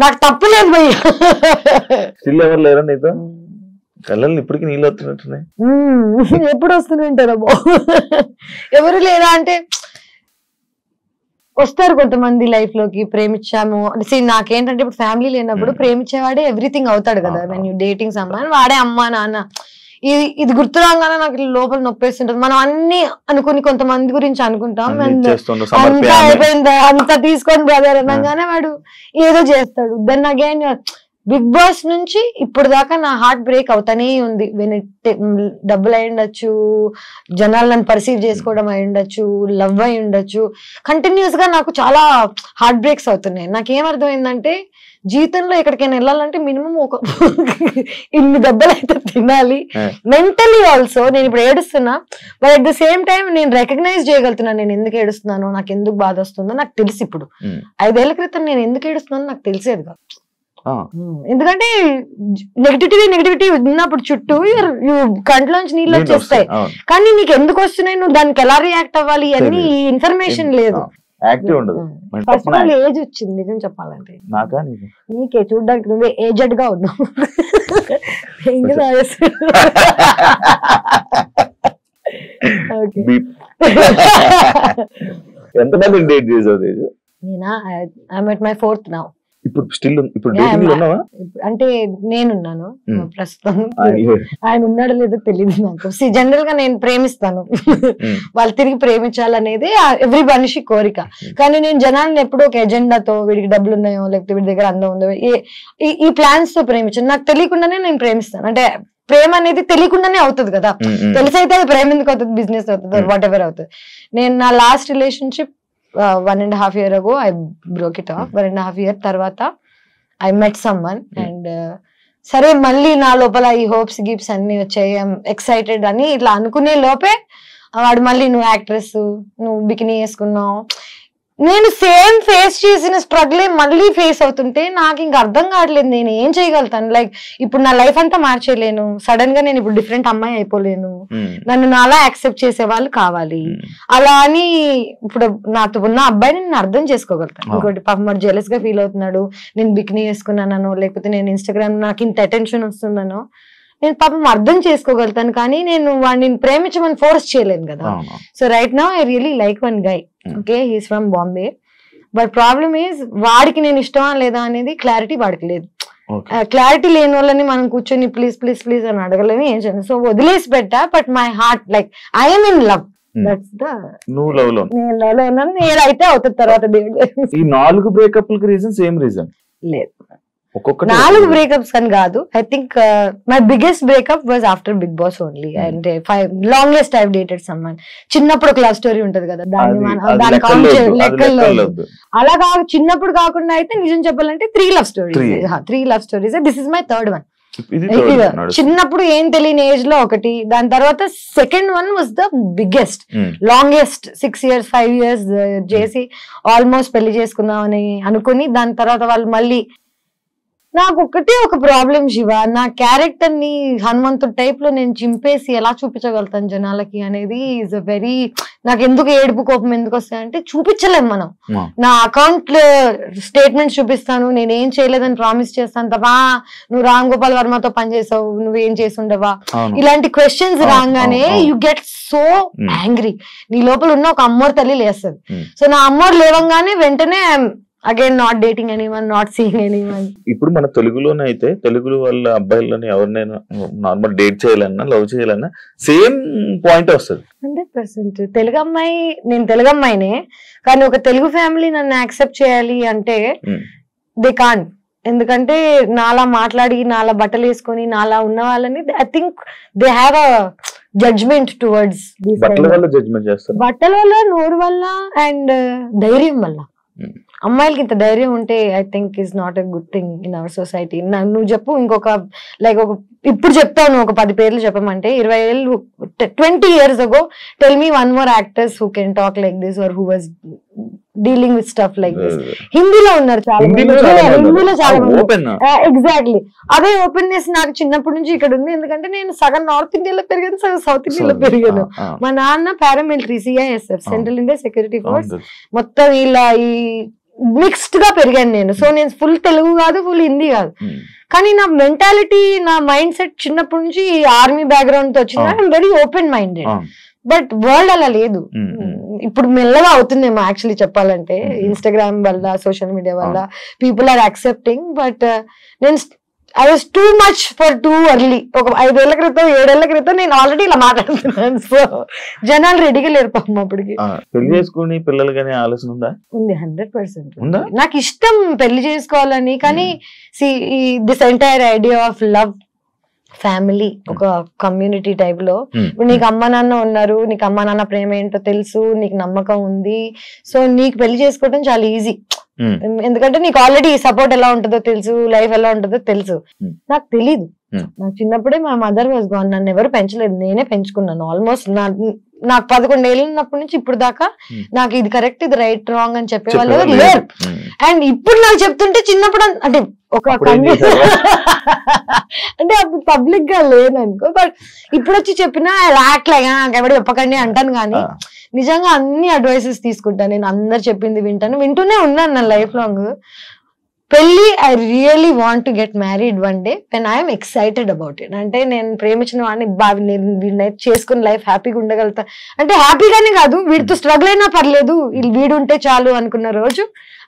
నాకు తప్పులేదు భయ్య ఎవరు లేరా నీతో కళ్ళని ఇప్పటికి నీళ్ళు వస్తున్నట్టున్నాయి ఎప్పుడు వస్తుంటారా ఎవరు లేరా అంటే వస్తారు కొంతమంది లైఫ్ లోకి ప్రేమించాము నాకేంటంటే ఇప్పుడు ఫ్యామిలీ లేనప్పుడు ప్రేమించేవాడే ఎవ్రీథింగ్ అవుతాడు కదా వెన్ యూ డేటింగ్ సమ్మాన్ వాడే అమ్మా నాన్న ఇది గుర్తు రాగానే నాకు లోపల నొప్పేస్తుంటది మనం అన్ని అనుకుని కొంతమంది గురించి అనుకుంటాం అంతా అయిపోయింది అంతా తీసుకొని బ్రదర్ అనగానే వాడు ఏదో చేస్తాడు దెన్ అగైన్ బిగ్ బాస్ నుంచి ఇప్పుడు దాకా నా హార్ట్ బ్రేక్ అవుతానే ఉంది డబ్బులు అయి ఉండొచ్చు జనాలు నన్ను పర్సీవ్ చేసుకోవడం అయి ఉండొచ్చు లవ్ అయి ఉండొచ్చు కంటిన్యూస్ గా నాకు చాలా హార్ట్ బ్రేక్స్ అవుతున్నాయి నాకేమర్థమైందంటే జీవితంలో ఎక్కడికైనా వెళ్ళాలంటే మినిమం ఒక ఇన్ని దెబ్బలు అయితే తినాలి మెంటలీ ఆల్సో నేను ఇప్పుడు ఏడుస్తున్నా but at the same time నేను రికగ్నైజ్ చేయగలుగుతున్నాను నేను ఎందుకు ఏడుస్తున్నానో నాకు ఎందుకు బాధ వస్తుందో నాకు తెలుసు ఇప్పుడు 5 ఏళ్ల క్రితం నేను ఎందుకు ఏడుస్తున్నానో నాకు తెలిసేది కాదు ఎందుకంటే నెగిటివిటీ ఉన్నప్పుడు చుట్టూ కంట్లోంచి నీళ్ళు వచ్చేస్తాయి కానీ నీకు ఎందుకు వస్తున్నాయి నువ్వు దానికి ఎలా రియాక్ట్ అవ్వాలి అన్ని ఇన్ఫర్మేషన్ లేదు ఫస్ట్ ఆఫ్ ఆల్ ఏజ్ వచ్చింది నిజం చెప్పాలంటే నీకే చూడడానికి నువ్వే ఏజెడ్ గా ఉన్నావు నేనా I'm at my 4th now అంటే నేనున్నాను ప్రస్తుతం ఆయన ఉన్నాడో లేదో తెలియదు నాకు జనరల్ గా నేను ప్రేమిస్తాను వాళ్ళు తిరిగి ప్రేమించాలనేది ఎవ్రీ మనిషి కోరిక కానీ నేను జనాలను ఎప్పుడూ ఒక ఎజెండాతో వీడికి డబ్బులు ఉన్నాయో లేకపోతే వీడి దగ్గర అందం ఉందో ఈ ప్లాన్స్ తో ప్రేమించాను నాకు తెలియకుండానే నేను ప్రేమిస్తాను అంటే ప్రేమ అనేది తెలియకుండానే అవుతుంది కదా తెలిసైతే అది ప్రేమ ఎందుకు అవుతుంది బిజినెస్ అవుతుంది వాట్ ఎవర్ అవుతుంది నేను నా last relationship 1.5 year ago I broke it off 1.5 year తర్వాత I met someone and సరే మళ్ళీ నా లోపల ఈ హోప్స్ గిప్స్ అన్ని వచ్చాయి ఎక్సైటెడ్ అని ఇట్లా అనుకునే లోపే వాడు మళ్ళీ నువ్వు యాక్ట్రెస్ నువ్వు బికినీ వేసుకున్నావు నేను సేమ్ ఫేస్ చేసిన స్ట్రగులే మళ్ళీ ఫేస్ అవుతుంటే నాకు ఇంకా అర్థం కావట్లేదు నేను ఏం చేయగలుగుతాను లైక్ ఇప్పుడు నా లైఫ్ అంతా మార్చేయలేను సడన్ గా నేను ఇప్పుడు డిఫరెంట్ అమ్మాయి అయిపోలేను నన్ను నాలా యాక్సెప్ట్ చేసే వాళ్ళు కావాలి అలా అని ఇప్పుడు నాతో ఉన్న అబ్బాయిని నేను అర్థం చేసుకోగలుగుతాను ఇంకోటి పాపం మరి జెలస్ గా ఫీల్ అవుతున్నాడు నేను బికినీ వేసుకున్నానో లేకపోతే నేను ఇన్స్టాగ్రామ్ నాకు ఇంత అటెన్షన్ వస్తుందనో నేను పాపం అర్థం చేసుకోగలుగుతాను కానీ నేను వాడిని ప్రేమించమని ఫోర్స్ చేయలేను కదా so right now I really like one guy okay he's from Bombay but problem is వాడికి నేను ఇష్టమా లేదా అనేది క్లారిటీ వాడికి లేదు క్లారిటీ లేని వాళ్ళని మనం కూర్చొని ప్లీజ్ ప్లీజ్ ప్లీజ్ అని అడగలేము ఏం చేయాలి సో వదిలేసి పెట్టా but my heart like I'm in love that's the నేను లవ్ లో ఉన్నాను నేనైతే అవుతుంది తర్వాత దేవుడు ఈ 4 బ్రేకప్ రీజన్ సేమ్ రీజన్ లేదు 4 బ్రేకప్స్ అని కాదు I think my biggest breakup was after Bigg Boss only and longest I dated someone చిన్నప్పుడు ఒక లవ్ స్టోరీ ఉంటది కదా దాన్ని లెక్కల్లో అలా కాదు చిన్నప్పుడు కాకుండా అయితే నిజం చెప్పాలంటే 3 love stories this is my 3rd one చిన్నప్పుడు ఏం తెలియని ఏజ్ లో ఒకటి దాని తర్వాత second one was the biggest longest 6 years 5 years చేసి ఆల్మోస్ట్ పెళ్లి చేసుకుందామని అనుకుని దాని తర్వాత వాళ్ళు మళ్ళీ నాకు ఒకటే ఒక ప్రాబ్లం శివ నా క్యారెక్టర్ ని హనుమంతుడు టైప్ లో నేను చింపేసి ఎలా చూపించగలుగుతాను జనాలకి అనేది ఈజ్ అ వెరీ నాకు ఎందుకు ఏడుపు కోపం ఎందుకు వస్తాయంటే చూపించలేం మనం నా అకౌంట్ స్టేట్మెంట్స్ చూపిస్తాను నేను ఏం చేయలేదని ప్రామిస్ చేస్తాను తప్ప నువ్వు రామ్ గోపాల్ వర్మతో పనిచేసావు నువ్వేం చేసి ఉండవా ఇలాంటి క్వశ్చన్స్ రాగానే యు గెట్ సో యాంగ్రీ నీ లోపల ఉన్న ఒక అమ్మోరు తల్లి లేస్తుంది సో నా అమ్మోరు లేవంగానే వెంటనే again not dating anyone not seeing anyone ఇప్పుడు మన తెలుగులోనే అయితే తెలుగు వాళ్ళ అబ్బాయిలని ఎవరినైనా నార్మల్ డేట్ చేయాలన్నా లవ్ చేయాలన్నా సేమ్ పాయింట్ వస్తుంది 100% తెలుగు అమ్మాయి నేను తెలుగు అమ్మాయినే కానీ ఒక తెలుగు ఫ్యామిలీ నన్ను యాక్సెప్ట్ చేయాలి అంటే దే కాంట్ ఎందుకంటే నాలా మాట్లాడి నాలా బట్టలు వేసుకొని నాలా ఉన్న వాళ్ళని I think they have a judgement towards బట్టల వల్ల నోరు వల్ల అండ్ ధైర్యం వల్ల అమ్మాయిలకి ఇంత ధైర్యం ఉంటే I think is not a good thing in our society నువ్వు చెప్పు ఇంకొక లైక్ ఒక ఇప్పుడు చెప్తాను ఒక 10 పేర్లు చెప్పమంటే 20 ఏళ్ళు 20 years ago tell me one more actress who can talk like this or who was dealing with stuff like this. హిందీలో ఉన్నారు చాలా మంది, హిందీలో చాలా మంది. ఎగ్జాక్ట్లీ అదే ఓపెన్నెస్ నాకు చిన్నప్పటి నుంచి ఇక్కడ ఉంది. ఎందుకంటే నేను సగం నార్త్ ఇండియాలో పెరిగాను, సగం సౌత్ ఇండియాలో పెరిగాను. మా నాన్న paramilitary, CISF, central India security force, మొత్తం ఇలా ఈ మిక్స్డ్ గా పెరిగాను నేను. సో నేను ఫుల్ తెలుగు కాదు, ఫుల్ హిందీ కాదు. కానీ నా మెంటాలిటీ, నా మైండ్ సెట్ చిన్నప్పటి నుంచి ఆర్మీ బ్యాక్గ్రౌండ్ తో వచ్చింది. I'm very open minded. But world అలా లేదు. ఇప్పుడు మెల్లగా అవుతుందేమో యాక్చువల్లీ చెప్పాలంటే, ఇన్స్టాగ్రామ్ వల్ల, సోషల్ మీడియా వల్ల పీపుల్ ఆర్ యాక్సెప్టింగ్. బట్ నేను I was too much for too early. ఒక 5 ఏళ్ల క్రితం 7 ఏళ్ల క్రితం నేను ఆల్రెడీ ఇలా మాట్లాడుతున్నాను. సో జనాలు రెడీగా లేరు పాపం అప్పటికి. పెళ్లి చేసుకుని పిల్లలు కానీ ఆలోచన ఉందా? ఉంది, 100%. నాకు ఇష్టం పెళ్లి చేసుకోవాలని. కానీ this entire idea of love, family, ఒక కమ్యూనిటీ టైప్ లో, ఇప్పుడు నీకు అమ్మ నాన్న ఉన్నారు, నీకు అమ్మ నాన్న ప్రేమ ఏంటో తెలుసు, నీకు నమ్మకం ఉంది, సో నీకు పెళ్లి చేసుకోవడం చాలా ఈజీ. ఎందుకంటే నీకు ఆల్రెడీ సపోర్ట్ ఎలా ఉంటుందో తెలుసు, లైఫ్ ఎలా ఉంటుందో తెలుసు. నాకు తెలీదు. నాకు చిన్నప్పుడే మా మదర్ వాజ్ గాన్. నన్ను ఎవరు పెంచలేదు, నేనే పెంచుకున్నాను. ఆల్మోస్ట్ నాకు 11 ఏళ్ళు ఉన్నప్పటి నుంచి ఇప్పుడు దాకా నాకు ఇది కరెక్ట్, ఇది రైట్, రాంగ్ అని చెప్పేవాళ్ళు లేరు. అండ్ ఇప్పుడు నాకు చెప్తుంటే చిన్నప్పుడు అంటే ఒక అంటే అప్పుడు పబ్లిక్ గా లేననుకో, బట్ ఇప్పుడు వచ్చి చెప్పినా రాట్లేగా ఎవరు చెప్పకండి అంటాను. కానీ నిజంగా అన్ని అడ్వైసెస్ తీసుకుంటాను నేను, అందరు చెప్పింది వింటూనే ఉన్నాను నా లైఫ్ లాంగ్. పెళ్లి, I really want to get married one day when I'm excited about it. అంటే నేను ప్రేమించిన వాడిని వీడిని చేసుకుని లైఫ్ హ్యాపీగా ఉండగలుగుతా అంటే, హ్యాపీగానే కాదు, వీడితో స్ట్రగుల్ అయినా పర్లేదు, వీడు ఉంటే చాలు అనుకున్న రోజు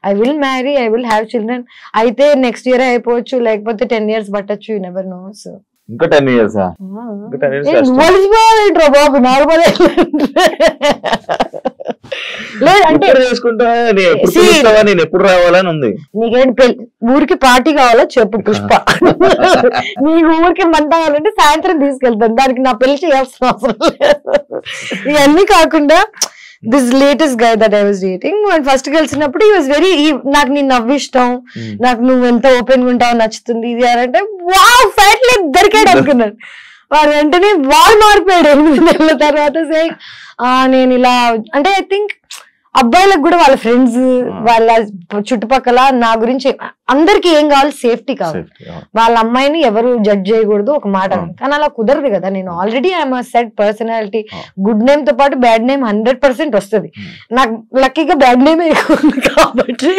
I will marry, I will have children. అయితే నెక్స్ట్ ఇయర్ అయిపోవచ్చు, లేకపోతే 10 years పట్టచ్చు, యు నెవర్ నో. సో ఇంకా 10 years బాబు నార్మల్ లేదంటే నేను ఎప్పుడు రావాలని ఉంది. నీకేంటి ఊరికి పార్టీ కావాలో చెప్పు పుష్ప, నీకు ఊరికి మంట కావాలంటే సాయంత్రం తీసుకెళ్తాను, దానికి నా పెళ్లి చేయాల్సిన అవసరం లేదు. ఇవన్నీ కాకుండా this latest guy that I was dating, first కలిసినప్పుడు నాకు నీ నవ్వు ఇష్టం, నాకు నువ్వు ఎంత ఓపెన్ గా ఉంటావు, నచ్చుతుంది, ఇది అంటే వావ్ ఫైట్ లేదు దొరికాడు అనుకున్నాడు. వాడు వెంటనే వాళ్ళు మారిపోయాడు 8 నెలల తర్వాత. నేను ఇలా అంటే ఐ థింక్ అబ్బాయిలకు కూడా వాళ్ళ ఫ్రెండ్స్, వాళ్ళ చుట్టుపక్కల నా గురించి అందరికి ఏం కావాలి, సేఫ్టీ కావాలి. వాళ్ళ అమ్మాయిని ఎవరు జడ్జ్ చేయకూడదు ఒక మాట. కానీ అలా కుదరదు కదా. నేను already I'm set personality, good name తో పాటు బ్యాడ్ నేమ్ 100% వస్తుంది. నాకు లక్కీగా బ్యాడ్ నేమ్ ఎక్కువ ఉంది కాబట్టి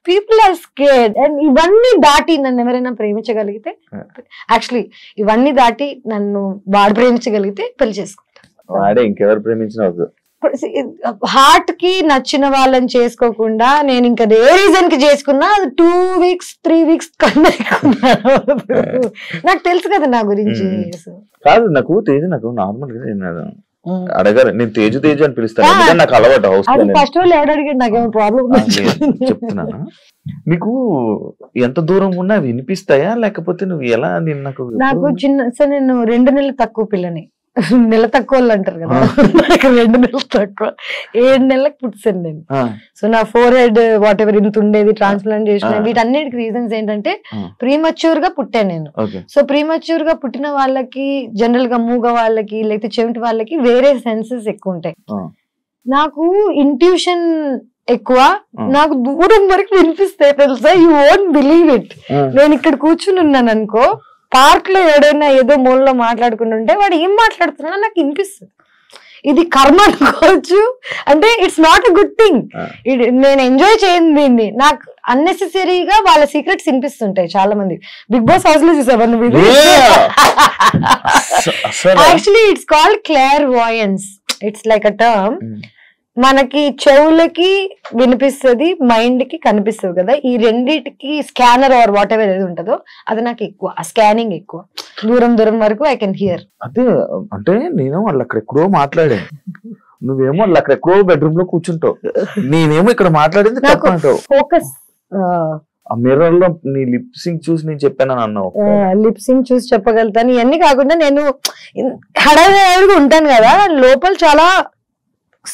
పీపుల్ ఆర్ స్కేర్డ్. అండ్ ఇవన్నీ దాటి నన్ను ఎవరైనా ప్రేమించగలిగితే, యాక్చువల్లీ ఇవన్నీ దాటి నన్ను వాడు ప్రేమించగలిగితే పెళ్లి చేసుకుంటాను. వాడే ఇంకెవరు ప్రేమించిన హార్ట్ కి నచ్చిన వాళ్ళని చేసుకోకుండా నేను ఇంకా ఏ రీజన్ కి చేసుకున్నా అది 2 weeks 3 weeks కన్నా నాకు తెలుసు కదా నా గురించి. కాదు నాకు నార్మల్ గా అడగాలి, నేను తేజు అని పిలుస్తాను, నాకు అలవాటు. ఫస్ట్ వాళ్ళు ఎవరు అడిగాడు, నాకేమో ప్రాబ్లం చెప్తున్నాను. నీకు ఎంత దూరం ఉన్నా వినిపిస్తాయా, లేకపోతే నువ్వు ఎలా? నాకు నేను 2 నెలలు తక్కువ పిల్లని, నెల తక్కువ వాళ్ళు అంటారు కదా, నాకు 2 నెలలు తక్కువ, 7 నెలలకు పుట్టాను నేను. సో నా ఫోర్హెడ్ వాట్ ఎవర్ ఇంత ఉండేది, ట్రాన్స్ప్లాంట్ చేసిన, వీటన్నిటికి రీజన్స్ ఏంటంటే ప్రీమచ్యూర్ గా పుట్టాను నేను. సో ప్రీమచ్యూర్ గా పుట్టిన వాళ్ళకి, జనరల్ గా మూగ వాళ్ళకి, లేకపోతే చెవిటి వాళ్ళకి వేరే సెన్సెస్ ఎక్కువ ఉంటాయి. నాకు ఇంట్యూషన్ ఎక్కువ, నాకు దూరం వరకు వినిపిస్తాయి తెలుసా, యూ వోంట్ బిలీవ్ ఇట్. నేను ఇక్కడ కూర్చుని ఉన్నాను అనుకో, పార్క్ లో ఎవడైనా ఏదో మూలలో మాట్లాడుకుంటుంటే వాడు ఏం మాట్లాడుతున్నా నాకు వినిపిస్తుంది. ఇది కర్మ అనుకోవచ్చు, అంటే it's not a good thing. నేను ఎంజాయ్ చేయను దీన్ని. నాకు అన్నెసెసరీగా వాళ్ళ సీక్రెట్స్ వినిపిస్తుంటాయి చాలా మంది. బిగ్ బాస్ హౌస్ లో చూసావా నువ్వు? Actually it's called clairvoyance. It's like a term. మనకి చెవులకి వినిపిస్తుంది, మైండ్ కి కనిపిస్తుంది కదా, ఈ రెండిటికి స్కానర్ ఆర్ వాట్ ఎవర్ ఏది ఉంటుందో అది నాకు ఎక్కువ, ఆ స్కానింగ్ ఎక్కువ, దూరం వరకు ఐ కెన్ హియర్. అదే అంటే నేను వాళ్ళు అక్కడెక్కడో మాట్లాడాను, నువ్వేమో వాళ్ళు అక్కడెక్కడో బెడ్రూమ్ లో కూర్చుంటావు, నేనేమో ఇక్కడ మాట్లాడింది ఫోకస్. ఆ మిర్రర్ లో నీ లిప్ సింక్ చూసి నేను చెప్పాను అన్నావు. లిప్ సింక్ చూసి చెప్పగలుగుతాను. ఇవన్నీ కాకుండా నేను హడావిడిగా ఉంటాను కదా, లోపల చాలా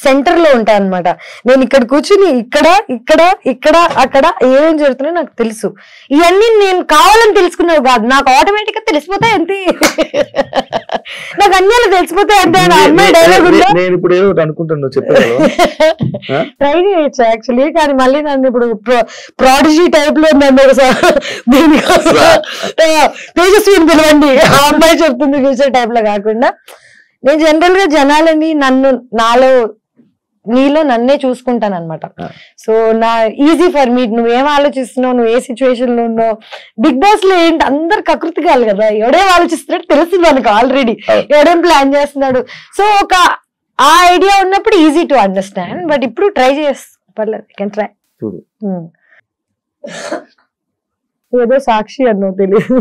సెంటర్ లో ఉంటా అనమాట. నేను ఇక్కడ కూర్చుని ఇక్కడ ఇక్కడ ఇక్కడ అక్కడ ఏమేం జరుగుతున్నాయో నాకు తెలుసు. ఇవన్నీ నేను కావాలని తెలుసుకున్నావు కాదు, నాకు ఆటోమేటిక్ గా తెలిసిపోతాయి అంతే. నాకు అన్ని తెలిసిపోతాయి అంతే. అమ్మాయి డైలాగ్ నేను ఇప్పుడు ఏదో అనుకుంటున్నా ట్రై చేయొచ్చు యాక్చువల్లీ, కానీ మళ్ళీ నన్ను ఇప్పుడు ప్రాడిజీ టైప్ లో నన్ను తేజస్విని పిలవండి ఆ అమ్మాయి చెప్తుంది ఫ్యూచర్ టైప్ లో కాకుండా, నేను జనరల్ గా జనాలని నీలో నన్నే చూసుకుంటాను అనమాట. సో నా ఈజీ ఫర్ మీ, నువ్వేం ఆలోచిస్తున్నావు, నువ్వు ఏ సిచ్యువేషన్ లో ఉన్నావు. బిగ్ బాస్ లో ఏంటి అందరు కకృతిగాలి కదా, ఎవడేం ఆలోచిస్తున్నాడు తెలుస్తుంది మనకు ఆల్రెడీ, ఎవడేం ప్లాన్ చేస్తున్నాడు. సో ఒక ఆ ఐడియా ఉన్నప్పుడు ఈజీ టు అండర్స్టాండ్. బట్ ఇప్పుడు ట్రై పర్లేదు, కెన్ ట్రై. ఏదో సాక్షి అన్నావు తెలియదు.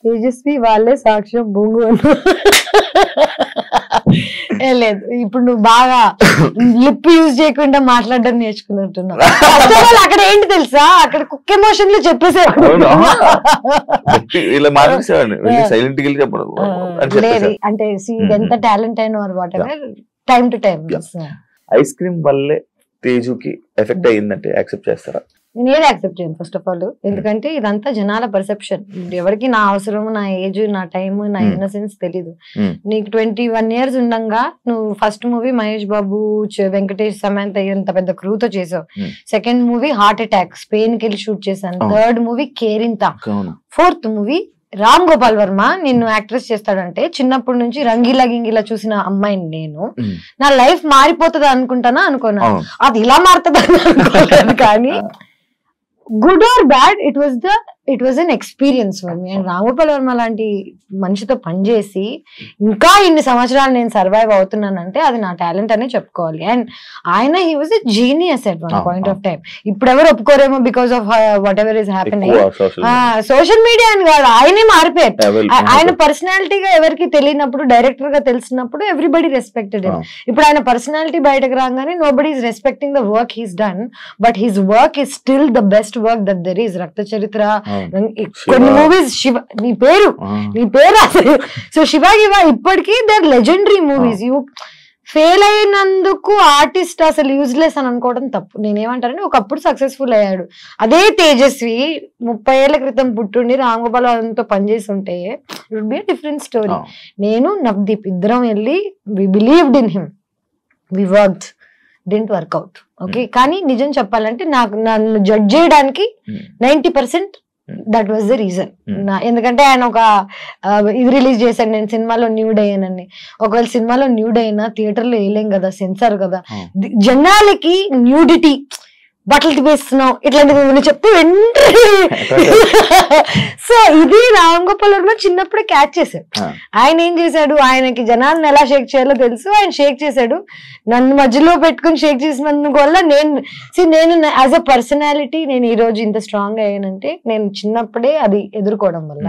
తేజస్వి వాళ్ళే సాక్ష్యం బొంగు అన్నా. లేదు, ఇప్పుడు నువ్వు బాగా లిప్ యూజ్ చేయకుండా మాట్లాడడం నేర్చుకున్నట్టున్నావు. అక్కడ ఏంటి తెలుసా, అక్కడ కుక్ ఎమోషన్ లో చెప్పేసారు. లేదు అంటే ఎంత టాలెంట్ అయినా what ever, time to time. Ice cream వల్లే తేజుకి ఎఫెక్ట్ అయ్యిందంటే యాక్సెప్ట్ చేస్తారా? నేను ఏది యాక్సెప్ట్ చేయను ఫస్ట్ ఆఫ్ ఆల్. ఎందుకంటే ఇదంతా జనాల పర్సెప్షన్. ఎవరికి నా అవసరం, నా ఏజ్, నా టైం, నా ఇన్నసెన్స్ తెలీదు. నీకు 21 years ఉండగా నువ్వు ఫస్ట్ మూవీ మహేష్ బాబు, వెంకటేష్, సమంత ఎంత పెద్ద క్రూతో చేసావు. Second movie heart attack, Spain కి వెళ్ళి షూట్ చేశాను. Third movie Kerintha. Fourth movie Ram Gopal Varma నిన్ను యాక్ట్రెస్ చేస్తాడంటే చిన్నప్పటి నుంచి రంగీలా గింగిలా చూసిన అమ్మాయిని నేను, నా లైఫ్ మారిపోతుంది అనుకుంటానా అనుకున్నా. అది ఇలా మారుతుంది అనుకోలేదు. కానీ good or bad, it was an experience for me. And Ramagopal Varma లాంటి మనిషితో పనిచేసి ఇంకా ఇన్ని సంవత్సరాలు నేను సర్వైవ్ అవుతున్నానంటే అది నా టాలెంట్ అనే చెప్పుకోవాలి. అండ్ ఆయన he was a genius at one point of time. ఇప్పుడు ఎవరు ఒప్పుకోరేమో because of whatever is happening. Social media అని కాదు, ఆయనే మారిపోయారు. ఆయన పర్సనాలిటీగా ఎవరికి తెలియనప్పుడు, డైరెక్టర్ గా తెలిసినప్పుడు ఎవ్రీబడి రెస్పెక్టెడ్. ఇప్పుడు ఆయన పర్సనాలిటీ బయటకు రాగానే nobody is respecting the work he's done, but his work is still the best work that there is. రక్త చరిత్ర, కొన్ని మూవీస్, శివ నీ పేరు అసలు. సో శివ ఇప్పటికీ they are legendary movies. You fail అయినందుకు ఆర్టిస్ట్ అసలు యూజ్లెస్ అని అనుకోవడం తప్పు. నేనేమంటానంటే ఒకప్పుడు సక్సెస్ఫుల్ అయ్యాడు. అదే తేజస్వి 30 ఏళ్ల క్రితం పుట్టుండి రామ్ గోపాల్ వర్మతో పనిచేసి ఉంటే it would be a different story. నేను నవదీప్ ఇద్దరం వెళ్ళి we believed in him, we worked, didn't work out. Okay, కానీ నిజం చెప్పాలంటే నన్ను జడ్జ్ చేయడానికి 90% దట్ వాజ్ ద రీజన్. ఎందుకంటే ఆయన ఒక ఇది రిలీజ్ చేశాను నేను, సినిమాలో న్యూడ్ అయ్యానని. ఒకవేళ సినిమాలో న్యూడ్ అయినా థియేటర్ లో వేయలేం కదా, సెన్సార్ కదా. జనాలకి న్యూడిటీ, బట్టలు తిప్పేస్తున్నావు ఇట్లాంటివి చెప్తూ వెంటనే. సో ఇది రామ్ గోపాల్ వర్మ చిన్నప్పుడే క్యాచ్ చేశాడు. ఆయన ఏం చేశాడు, ఆయనకి జనాలను ఎలా షేక్ చేయాలో తెలుసు, ఆయన షేక్ చేశాడు. నన్ను మధ్యలో పెట్టుకుని షేక్ చేసినందుకు వల్ల నేను యాజ్ అ పర్సనాలిటీ నేను ఈ రోజు ఇంత స్ట్రాంగ్ అయ్యానంటే నేను చిన్నప్పుడే అది ఎదుర్కోవడం వల్ల.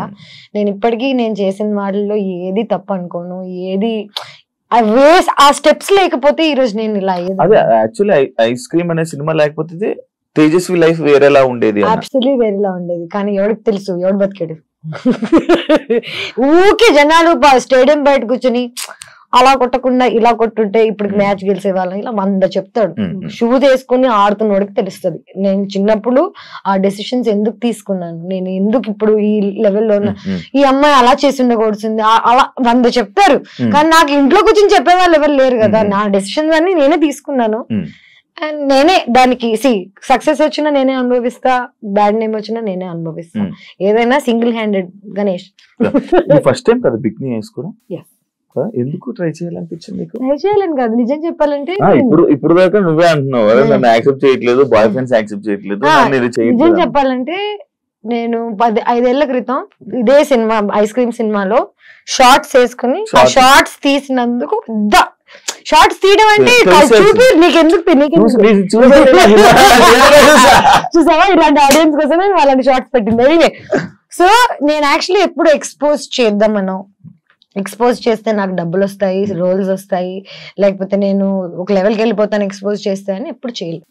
నేను ఇప్పటికీ నేను చేసిన వాళ్ళలో ఏది తప్పు అనుకోను, ఏది ఆ స్టెప్స్ లేకపోతే ఈ రోజు నేను ఇలా అయ్యేది. అదే యాక్చువల్లీ ఐస్ క్రీమ్ అనే సినిమా లేకపోతే తేజస్వి లైఫ్ వేరేలా ఉండేది, అబ్సల్యూట్లీ వేరేలా ఉండేది. కానీ ఎవరికి తెలుసు, ఎవడు బతికాడు. ఊకే జనాలు స్టేడియం బయట కూర్చొని అలా కొట్టకుండా ఇలా కొట్టుంటే ఇప్పుడు మ్యాచ్ గెలిచే వాళ్ళం ఇలా 100 చెప్తాడు. షూస్ వేసుకుని ఆడుతున్నోడికి తెలుస్తుంది నేను చిన్నప్పుడు ఆ డెసిషన్స్ ఎందుకు తీసుకున్నాను, నేను ఎందుకు ఇప్పుడు ఈ లెవెల్లో ఉన్నా, ఈ అమ్మాయి అలా చేసి ఉండకూడుతుంది, అలా 100 చెప్తారు. కానీ నాకు ఇంట్లో కూర్చొని చెప్పే వాళ్ళు ఎవరు లేరు కదా. నా డెసిషన్స్ అన్ని నేనే తీసుకున్నాను. అండ్ నేనే దానికి సక్సెస్ వచ్చినా నేనే అనుభవిస్తా, బ్యాడ్ నేమ్ వచ్చినా నేనే అనుభవిస్తా. ఏదైనా single handed. Ganesh first time కదా బిక్నీ వేసుకోవడం, ఎందుకు ట్రై చేయాలనిపించింది? ట్రై చేయాలని కాదు, నిజం చెప్పాలంటే ఇప్పుడు దాకా నువ్వే అంటున్నావు నన్ను యాక్సెప్ట్ చేయట్లేదు, బాయ్ ఫ్రెండ్స్ యాక్సెప్ట్ చేయట్లేదు. నిజం చెప్పాలంటే నేను 5 ఏళ్ల క్రితం ఇదే సినిమా ఐస్ క్రీమ్ సినిమాలో షార్ట్స్ వేసుకుని ఆ షార్ట్స్ తీసినందుకు షార్ట్స్ తీయడం అంటే చూపి నీకెందుకు చూసావా ఇలాంటి ఆడియన్స్ కోసమే అలాంటి షార్ట్స్ పెట్టింది. సో నేను యాక్చువల్లీ ఎప్పుడు ఎక్స్పోజ్ చేస్తే నాకు డబ్బులు వస్తాయి, రోల్స్ వస్తాయి, లేకపోతే నేను ఒక లెవెల్కి వెళ్ళిపోతాను ఎక్స్పోజ్ చేస్తే అని ఎప్పుడు చేయలేదు.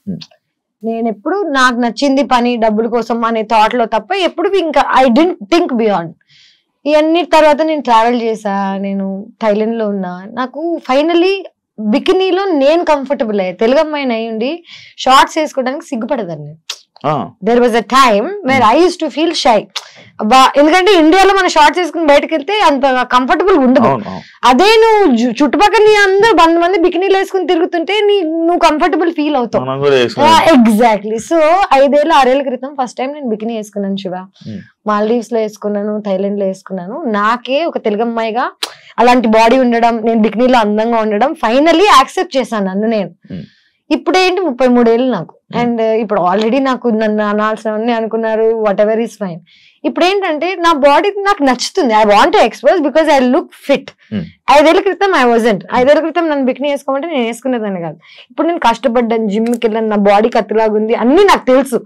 నేను ఎప్పుడు నాకు నచ్చింది పని డబ్బుల కోసం అనే థాట్ లో తప్ప ఎప్పుడు ఇంకా ఐ డెంట్ థింక్ బియాండ్. ఇవన్నీ తర్వాత నేను ట్రావెల్ చేసా, నేను థైలాండ్ లో ఉన్నా. నాకు ఫైనలీ బికినీలో నేను కంఫర్టబుల్ అయ్యా. తెలుగు అమ్మాయిని అయ్యుండి షార్ట్స్ వేసుకోవడానికి సిగ్గుపడదాన్ని. There was a time where I used to feel shy. ఎందుకంటే ఇండియాలో మన షార్ట్స్ వేసుకుని బయటకు వెళ్తే అంత కంఫర్టబుల్ ఉండదు. అదే నువ్వు చుట్టుపక్కల నీ అందరూ 100 మంది బికినీలు వేసుకుని తిరుగుతుంటే నువ్వు కంఫర్టబుల్ ఫీల్ అవుతావు. ఎగ్జాక్ట్లీ. సో 5-6 ఏళ్ల క్రితం ఫస్ట్ టైం నేను బికినీ వేసుకున్నాను శివ. మాల్దీవ్స్ లో వేసుకున్నాను, థైలాండ్ లో వేసుకున్నాను. నాకే ఒక తెలుగు అమ్మాయిగా అలాంటి బాడీ ఉండడం, నేను బికినీలో అందంగా ఉండడం ఫైనల్లీ యాక్సెప్ట్ చేశాను నన్ను నేను. ఇప్పుడు ఏంటి 33 ఏళ్ళు నాకు. అండ్ ఇప్పుడు ఆల్రెడీ నాకు నన్ను అనాల్సినవన్నీ అనుకున్నారు, వాట్ ఎవర్ ఈస్ ఫైన్. ఇప్పుడు ఏంటంటే నా బాడీ నాకు నచ్చుతుంది. I want to expose because I look fit. 5 ఏళ్ల క్రితం ఐ వాజంట్. 5 ఏళ్ల క్రితం నన్ను బికినీ వేసుకోమంటే నేను వేసుకునేదాన్ని కాదు. ఇప్పుడు నేను కష్టపడ్డాను, జిమ్కి వెళ్ళాను, నా బాడీ కత్తిలాగుంది, అన్ని నాకు తెలుసు.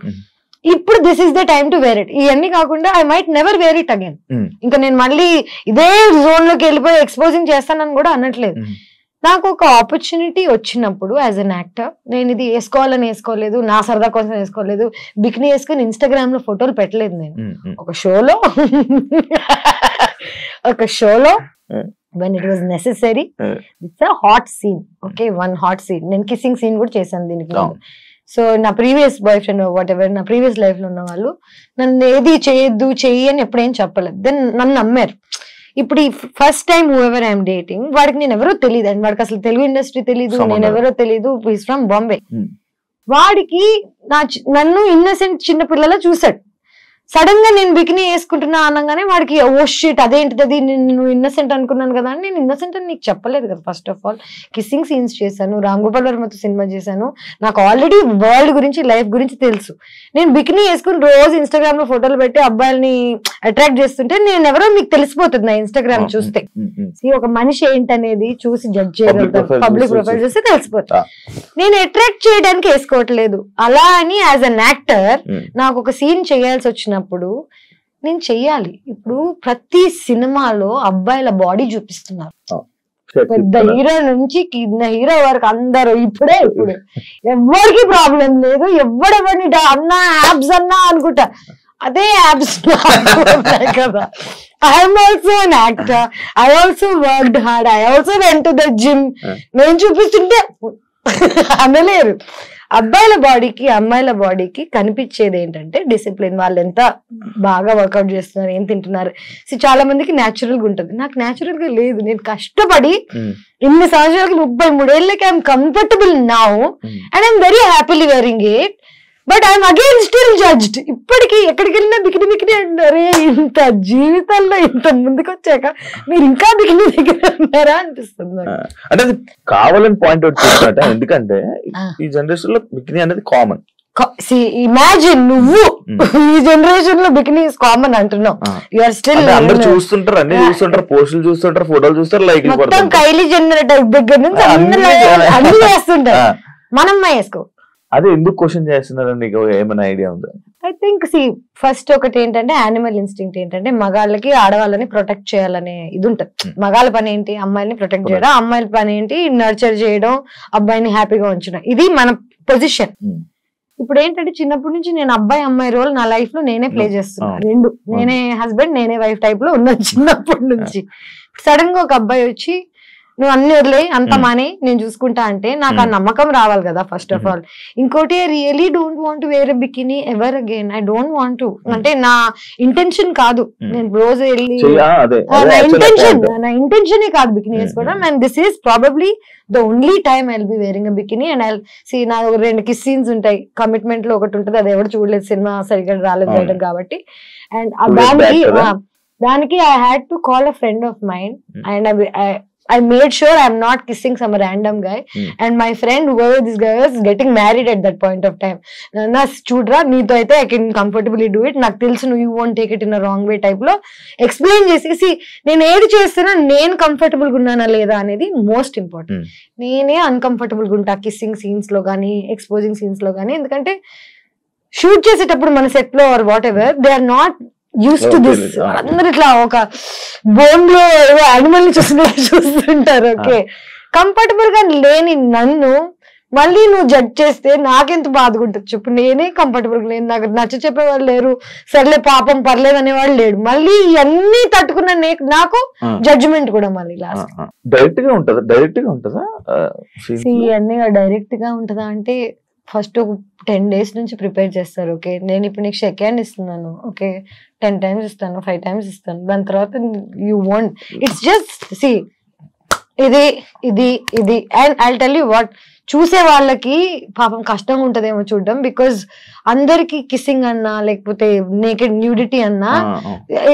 ఇప్పుడు this is the time to wear it. ఇవన్నీ కాకుండా I might never wear it again. ఇంకా నేను మళ్ళీ ఇదే జోన్ లోకి వెళ్ళిపోయి ఎక్స్పోజింగ్ చేస్తానని కూడా అనట్లేదు. నాకు ఒక ఆపర్చునిటీ వచ్చినప్పుడు యాజ్ అన్ యాక్టర్ నేను ఇది వేసుకోవాలని వేసుకోలేదు, నా సరదా కోసం వేసుకోలేదు. బికినీ వేసుకుని ఇన్స్టాగ్రామ్ లో ఫోటోలు పెట్టలేదు నేను. ఒక షోలో when it was necessary, it's a hot scene, okay, one hot scene. నేను కిస్సింగ్ సీన్ కూడా చేశాను దీనికి. సో నా previous boy friend what ever, నా ప్రీవియస్ లైఫ్ లో ఉన్న వాళ్ళు నన్ను ఏది చేయొద్దు చెయ్యి అని ఎప్పుడేం చెప్పలేదు. దెన్ నన్ను నమ్మారు. ఇప్పుడు ఈ first time who ever I'm dating వాడికి నేను ఎవరో తెలియదు అండి. వాడికి అసలు తెలుగు ఇండస్ట్రీ తెలీదు, నేను ఎవరో తెలీదు. Is from Bombay. వాడికి నన్ను ఇన్నసెంట్ చిన్న పిల్లలా చూసాడు. సడన్ గా నేను బికినీ వేసుకుంటున్నా అనగానే వాడికి ఓ షిట్ అదేంటిది, నేను ఇన్నసెంట్ అనుకున్నాను కదా అని. నేను ఇన్నసెంట్ అని నీకు చెప్పలేదు కదా. First of all kissing scenes చేశాను, రామ్ గోపాల్ వర్మతో సినిమా చేశాను. నాకు ఆల్రెడీ వరల్డ్ గురించి, లైఫ్ గురించి తెలుసు. నేను బికినీ వేసుకుని రోజు ఇన్స్టాగ్రామ్ లో ఫోటోలు పెట్టి అబ్బాయిల్ని అట్రాక్ట్ చేస్తుంటే నేను ఎవరో మీకు తెలిసిపోతుంది నా ఇన్స్టాగ్రామ్ చూస్తే. ఒక మనిషి ఏంటనేది చూసి జడ్జ్ చేయగలుగుతాను, పబ్లిక్ ప్రొఫైల్ చూస్తే తెలిసిపోతా. నేను అట్రాక్ట్ చేయడానికి వేసుకోవట్లేదు. అలా అని యాజ్ అన్ యాక్టర్ నాకు ఒక సీన్ చేయాల్సి వచ్చినప్పుడు నేను చెయ్యాలి. ఇప్పుడు ప్రతి సినిమాలో అబ్బాయిల బాడీ చూపిస్తున్నారు, పెద్ద హీరో నుంచి కింద హీరో వరకు అందరూ. ఇప్పుడు ఎవరికి ప్రాబ్లం లేదు, ఎవడెవరిని అన్నా యాబ్స్ అన్నా అనుకుంటా. అదే యాబ్స్ కదా. I'm also an actor, I also worked hard, I also went to the gym. నేను చూపిస్తుంటే అనలేరు. అబ్బాయిల బాడీకి అమ్మాయిల బాడీకి కనిపించేది ఏంటంటే డిసిప్లిన్. వాళ్ళు ఎంత బాగా వర్కౌట్ చేస్తున్నారు, ఏం తింటున్నారు. చాలా మందికి న్యాచురల్ గా ఉంటుంది, నాకు న్యాచురల్ గా లేదు. నేను కష్టపడి ఇన్ని సంవత్సరాలకి 33 ఏళ్ళకి I'm comfortable now and I'm very happily wearing it. But I'm again still judged. ఇప్పటికీ ఎక్కడికి వెళ్ళినా బికినీ అంటారే. ఇంత జీవితంలో ఇంత ముందుకు వచ్చాక మీరు ఇంకా బికినీ దగ్గర ఉన్నారా అనిపిస్తుంది. అంటే అది కావాలని పాయింట్ అవుట్ చేసినట్ట. ఎందుకంటే ఈ జనరేషన్ లో బికినీ అనేది కామన్. ఇమాజిన్ నువ్వు ఈ జనరేషన్ లో బికినీ ఇస్ కామన్ అంటున్నావు. యూఆర్ స్టిల్ అందరూ చూస్తుంటారు, అన్ని చూస్తుంటారు, పోస్టులు చూస్తుంటారు, ఫోటోలు చూస్తారు, లైక్ మొత్తం కైలీ జెన్నర్ దగ్గర నుంచి అన్ని వేస్తుంటారు. మనం వేసుకో. అదే ఎందుకు క్వశ్చన్ చేస్తున్నారు, నీకు ఏమైనా ఐడియా ఉందా? ఐ థింక్ ఫస్ట్ ఒకటి ఏంటంటే యానిమల్ ఇన్స్టింక్ట్ ఏంటంటే మగాళ్ళకి ఆడవాళ్ళని ప్రొటెక్ట్ చేయాలనే ఇది ఉంటది. మగాళ్ళ పని ఏంటి, అమ్మాయిని ప్రొటెక్ట్ చేయడం. అమ్మాయిల పని ఏంటి, నర్చర్ చేయడం, అబ్బాయిని హ్యాపీగా ఉంచడం. ఇది మన పొజిషన్. ఇప్పుడు ఏంటంటే చిన్నప్పటి నుంచి నేను అబ్బాయి అమ్మాయి రోల్ నా లైఫ్ లో నేనే ప్లే చేస్తున్నా. రెండు, నేనే హస్బెండ్ నేనే వైఫ్ టైప్ లో ఉన్నాను చిన్నప్పటి నుంచి. సడన్ గా ఒక అబ్బాయి వచ్చి నువ్వు అన్ని వదిలే అంత మానే నేను చూసుకుంటా అంటే నాకు ఆ నమ్మకం రావాలి కదా ఫస్ట్ ఆఫ్ ఆల్. ఇంకోటి I really don't want wear bikini ever again. I don't want to. అంటే నా ఇంటెన్షన్ కాదు, నేను రోజు వెళ్ళి నా ఇంటెన్షన్ కాదు బికినీ వేసుకోవడం. And this is probably the only time I will be wearing a bikini. And I see నా 2 కిస్ సీన్స్ ఉంటాయి. కమిట్మెంట్ లో ఒకటి ఉంటుంది, అది ఎవరు చూడలేదు, సినిమా సరిగ్గా రాలేదు కాబట్టి. అండ్ దానికి I had to call a friend of mind and I made sure I'm not kissing some random guy. And my friend, whoever this guy was, getting married at that point of time. Na chudra neeto aithe I can comfortably do it. నాకు తెలుసు you won't take it in a wrong way type లో explain చేసి నేను ఏది చేస్తున్నా నేను comfortable గా ఉన్నానా లేదా అనేది మోస్ట్ ఇంపార్టెంట్. నేనే అన్కంఫర్టబుల్ గా ఉంటా కిస్సింగ్ సీన్స్ లో కానీ ఎక్స్పోజింగ్ సీన్స్ లో కానీ. ఎందుకంటే షూట్ చేసేటప్పుడు మన సెట్ లో or whatever they are not used to this. అందరు ఇట్లా ఒక బోన్ లో యానిమల్ ని చూస్తుంటారు. ఓకే, కంఫర్టబుల్ గా లేని నన్ను మళ్ళీ నువ్వు జడ్జ్ చేస్తే నాకెంత బాధగా ఉంటుంది చెప్పు. నేనే కంఫర్టబుల్ లేను, నాకు నచ్చ చెప్పేవాళ్ళు లేరు, సర్లే పాపం పర్లేదు అనేవాళ్ళు లేడు. మళ్ళీ ఇవన్నీ తట్టుకున్న నాకు జడ్జిమెంట్ కూడా మళ్ళీ లాస్ట్. డైరెక్ట్ గా ఉంటదా ఇవన్నీ డైరెక్ట్ గా ఉంటదా అంటే ఫస్ట్ 10 days నుంచి ప్రిపేర్ చేస్తారు. ఓకే నేను ఇప్పుడు నీకు షేక్ హ్యాండ్ ఇస్తున్నాను, ఓకే 10 times ఇస్తాను, 5 times ఇస్తాను. దాని తర్వాత you want it's just see ఇది ఇది ఇది and I tell you what, చూసే వాళ్ళకి పాపం కష్టంగా ఉంటదేమో చూడడం. బికాజ్ అందరికి కిస్సింగ్ అన్నా లేకపోతే నేకెడ్ న్యూడిటీ అన్నా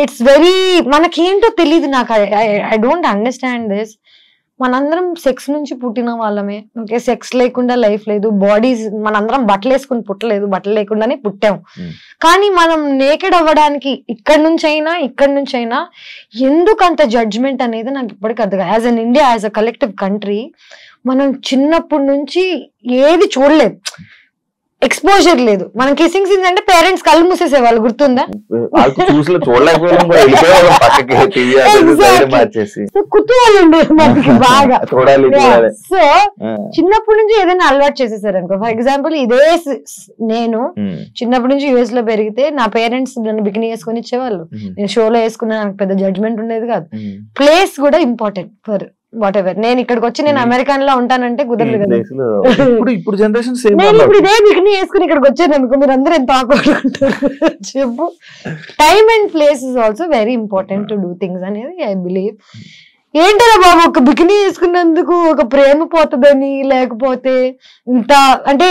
ఇట్స్ వెరీ మనకేంటో తెలియదు. నాకు ఐ డోంట్ అండర్స్టాండ్ దిస్. మనందరం సెక్స్ నుంచి పుట్టిన వాళ్ళమే, ఓకే సెక్స్ లేకుండా లైఫ్ లేదు. బాడీస్ మనందరం బట్టలు వేసుకుని పుట్టలేదు, బట్టలు లేకుండానే పుట్టాం. కానీ మనం నేకెడ్ అవ్వడానికి ఇక్కడి నుంచి అయినా ఎందుకు అంత జడ్జ్మెంట్ అనేది నాకు ఇప్పటికీ అర్థం. As an India, as a collective country మనం చిన్నప్పటి నుంచి ఏది చూడలేదు, ఎక్స్పోజర్ లేదు. మనం కిసింగ్ సీన్స్ అంటే పేరెంట్స్ కళ్ళు మూసేసేవాళ్ళు, గుర్తుందా? కుతూహలం ఉండేది మనకి బాగా. సో చిన్నప్పటి నుంచి ఏదైనా అలవాటు చేసేసారు అనుకో. ఫర్ ఎగ్జాంపుల్ ఇదే నేను చిన్నప్పటి నుంచి యుఎస్ లో పెరిగితే నా పేరెంట్స్ నన్ను బికినీ వేసుకొని ఇచ్చేవాళ్ళు. నేను షోలో వేసుకున్నా, నాకు పెద్ద జడ్జ్మెంట్ ఉండేది కాదు. ప్లేస్ కూడా ఇంపార్టెంట్ ఫర్ వాట్ ఎవర్. నేను ఇక్కడికి వచ్చి నేను అమెరికన్ లో ఉంటానంటే కుదరదు కదా. నేను ఇప్పుడు ఇదే బికినీ వేసుకుని ఇక్కడికి వచ్చాను అనుకో, మీరు అందరూ ఎంత ఆక్వర్డ్ ఉంటారు చెప్పు. Time and place is also very important to do things అనేది ఐ బిలీవ్. ఏంటరా బాబు ఒక బికినీ వేసుకున్నందుకు ఒక ప్రేమ పోతుందని, లేకపోతే ఇంత అంటే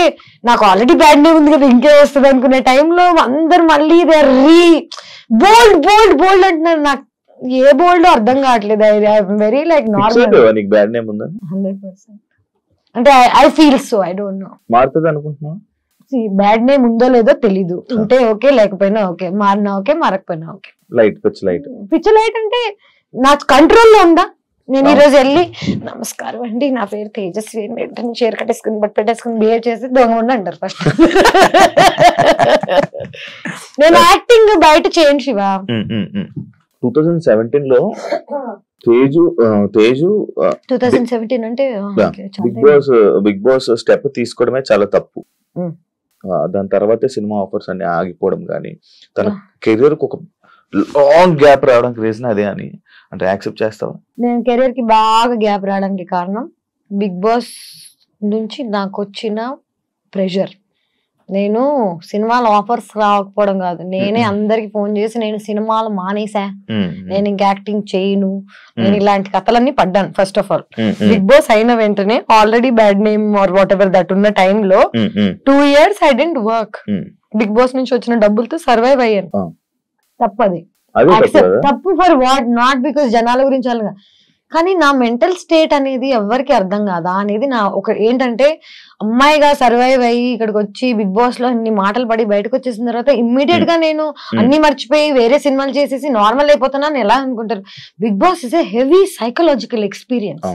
నాకు ఆల్రెడీ బ్యాడ్ నేమ్ ఉంది కదా ఇంకే వస్తుంది అనుకునే టైంలో అందరు మళ్ళీ బోల్డ్ బోల్డ్ బోల్డ్ అంటున్నారు. నాకు ఏ బోల్డ్ అర్థం కావట్లేదు. Very like normal. 100%. అంటే I feel so I don't know. మారుతుంది అనుకుంటున్నా. బ్యాడ్ నేమ్ ఉందో లేదో తెలీదు. ఉంటే ఓకే, లేకపోయినా ఓకే, మారినా ఓకే, మారకపోయినా ఓకే. పిచ్చి లైట్ అంటే నా కంట్రోల్లో ఉందా? నేను ఈ రోజు వెళ్ళి నమస్కారం అండి నా పేరు తేజస్వి వెంటనే చీర కట్టేసుకుని బట్ పెట్టేసుకుని బిహేవ్ చేసి దొంగ ఉండి అంటారు ఫస్ట్. నేను యాక్టింగ్ బయట చేయండి శివ. 2017 లో తేజు 2017 అంటే బిగ్ బాస్ స్టెప్ తీసుకోవడమే చాలా తప్పు. దాని తర్వాత సినిమా ఆఫర్స్ అన్ని ఆగిపోవడం కానీ తన కెరీర్ కు ఒక లాంగ్ గ్యాప్ రావడానికి రీజన్ అదే అని అంటే యాక్సెప్ట్ చేస్తావా? నేను కెరీర్ కి బాగా గ్యాప్ రావడానికి కారణం బిగ్ బాస్ నుంచి నాకు వచ్చిన ప్రెషర్. నేను సినిమాలు ఆఫర్స్ రాకపోవడం కాదు, నేనే అందరికి ఫోన్ చేసి నేను సినిమాలు మానేసా, నేను ఇంక యాక్టింగ్ చేయను, నేను ఇలాంటి కథలన్నీ పడ్డాను. First of all Bigg Boss అయిన వెంటనే already bad name or whatever that ఉన్న టైంలో 2 years I didn't work. Bigg Boss నుంచి వచ్చిన డబ్బులతో సర్వైవ్ అయ్యాను. తప్పది, తప్పు ఫర్ వాట్, నాట్ బికాస్ జనాల గురించి అలాగా, కానీ నా మెంటల్ స్టేట్ అనేది ఎవరికి అర్థం కాదా అనేది నా ఒక ఏంటంటే, అమ్మాయిగా సర్వైవ్ అయ్యి ఇక్కడికి వచ్చి బిగ్ బాస్ లో అన్ని మాటలు పడి బయటకు వచ్చేసిన తర్వాత ఇమ్మీడియట్ గా నేను అన్ని మర్చిపోయి వేరే సినిమాలు చేసేసి నార్మల్ అయిపోతానని ఎలా అనుకుంటారు? Bigg Boss is a heavy psychological experience.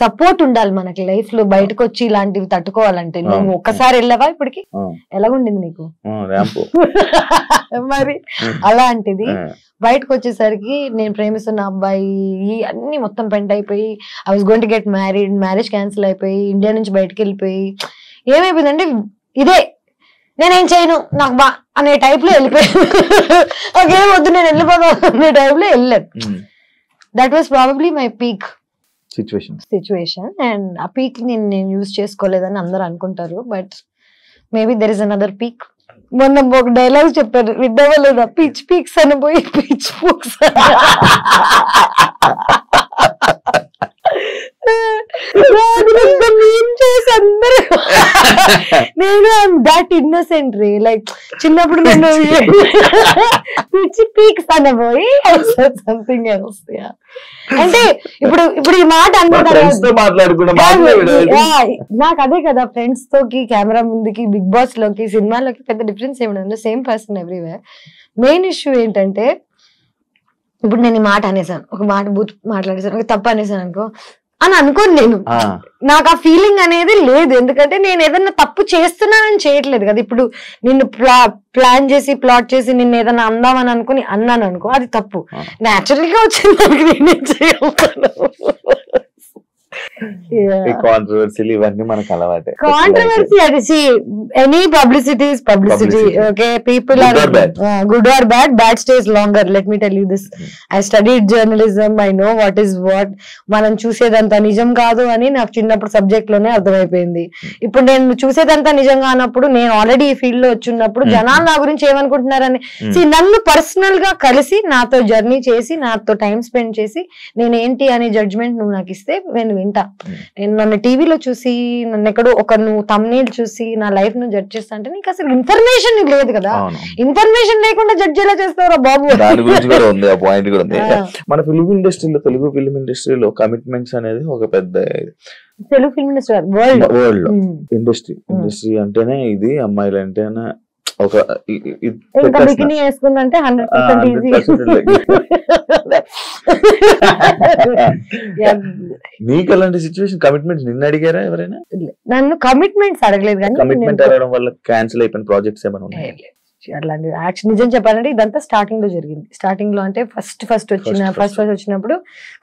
Support ఉండాలి మనకి లైఫ్ లో బయటకు వచ్చి ఇలాంటివి తట్టుకోవాలంటే. నువ్వు ఒక్కసారి వెళ్ళావా ఇప్పటికి? ఎలాగుండింది నీకు? మరి అలాంటిది బయటకు వచ్చేసరికి నేను ప్రేమిస్తున్న అబ్బాయి అన్ని మొత్తం పెంట్ అయిపోయి, I was going to get married, marriage cancel అయిపోయి ఇండియా నుంచి బయటకు వెళ్ళిపోయి ఏమైపోయిందంటే ఇదే నేనేం చేయను నాకు బా అనే టైప్ లో వెళ్ళిపోయాను. ఓకేం వద్దు నేను వెళ్ళిపోతాను అనే టైప్ లో వెళ్ళాను. That was probably my peak situation. And ఆ పీక్ నేను యూజ్ చేసుకోలేదని అందరు అనుకుంటారు, but maybe there is another peak. మొన్న ఒక డైలాగ్ చెప్పారు, విద్యవలేదా? పిచ్ పీక్స్ అని పోయి పిచ్ పూక్స్. నేను I'm that innocent ray, like చిన్నప్పుడు నేను పిచ్ పీక్స్ అనబోయి సంథింగ్ ఎల్స్. అంటే ఇప్పుడు ఈ మాట నాకు అదే కదా, ఫ్రెండ్స్ తోకి కెమెరా ముందుకి బిగ్ బాస్ లోకి సినిమాలోకి పెద్ద డిఫరెన్స్ ఏమి, same person everywhere. Main issue ఏంటంటే ఇప్పుడు నేను ఈ మాట అనేసాను, ఒక మాట బూత్ మాట్లాడేసాను, ఒక తప్పు అనేసాను అనుకో అని అనుకోను నేను. నాకు ఆ ఫీలింగ్ అనేది లేదు, ఎందుకంటే నేను ఏదన్నా తప్పు చేస్తున్నానని చేయట్లేదు కదా. ఇప్పుడు నిన్ను ప్లాన్ చేసి ప్లాట్ చేసి నిన్ను ఏదైనా అందామని అనుకుని అన్నాను అనుకో, అది తప్పు. న్యాచురల్ గా వచ్చింది దానికి నేనేం చేయగలుగుతాను. కాంట్రవర్సీలు ఇవన్నీ మనకు అలవాటే. కాంట్రవర్సీ అది any publicity is publicity. Okay, people are good or bad, bad stays longer. Let me tell you this, I studied journalism, I know what is what. మనం చూసేదంతా నిజం కాదు అని నాకు చిన్నప్పుడు సబ్జెక్ట్ లోనే అర్థమైపోయింది. ఇప్పుడు నేను చూసేదంతా నిజంగా అన్నప్పుడు, నేను ఆల్రెడీ ఈ ఫీల్డ్ లో వచ్చినప్పుడు జనాలు నా గురించి ఏమనుకుంటున్నారని నన్ను పర్సనల్ గా కలిసి నాతో జర్నీ చేసి నాతో టైం స్పెండ్ చేసి నేనేంటి అనే జడ్జ్మెంట్ నువ్వు నాకు ఇస్తే నేను వింటా. నేను నన్ను టీవీలో చూసి నన్ను ఎక్కడో ఒక నువ్వు తమ్నేల్ చూసి నా లైఫ్ ను జడ్జ్ చేస్తా అంటే నీకు అసలు ఇన్ఫర్మేషన్ లేదు కదా. ఇన్ఫర్మేషన్ లేకుండా జడ్జ్ ఎలా చేస్తారా బాబు? మన ఫిల్మ్ ఇండస్ట్రీలో, తెలుగు ఫిల్మ్ ఇండస్ట్రీలో కమిట్మెంట్స్ అనేది ఒక పెద్ద, తెలుగు ఫిల్మ్ ఇండస్ట్రీ వరల్డ్ లో ఇండస్ట్రీ అంటేనే ఇది, అమ్మాయిలు అంటేనే ఒక బికినీ వేసుకుందంటే 100% ఈజీ. నీకు అలాంటి సిచ్యువేషన్ కమిట్మెంట్స్ నిన్ను అడిగారా ఎవరైనా? నన్ను కమిట్మెంట్స్ అడగలేదు, కానీ కమిట్మెంట్ అడగడం వల్ల క్యాన్సిల్ అయిపోయిన ప్రాజెక్ట్స్ ఏమైనా ఉన్నాయి? అట్లాంటి యాక్చువల్ నిజం చెప్పాలంటే ఇదంతా స్టార్టింగ్ లో జరిగింది. స్టార్టింగ్ లో అంటే ఫస్ట్ వచ్చినప్పుడు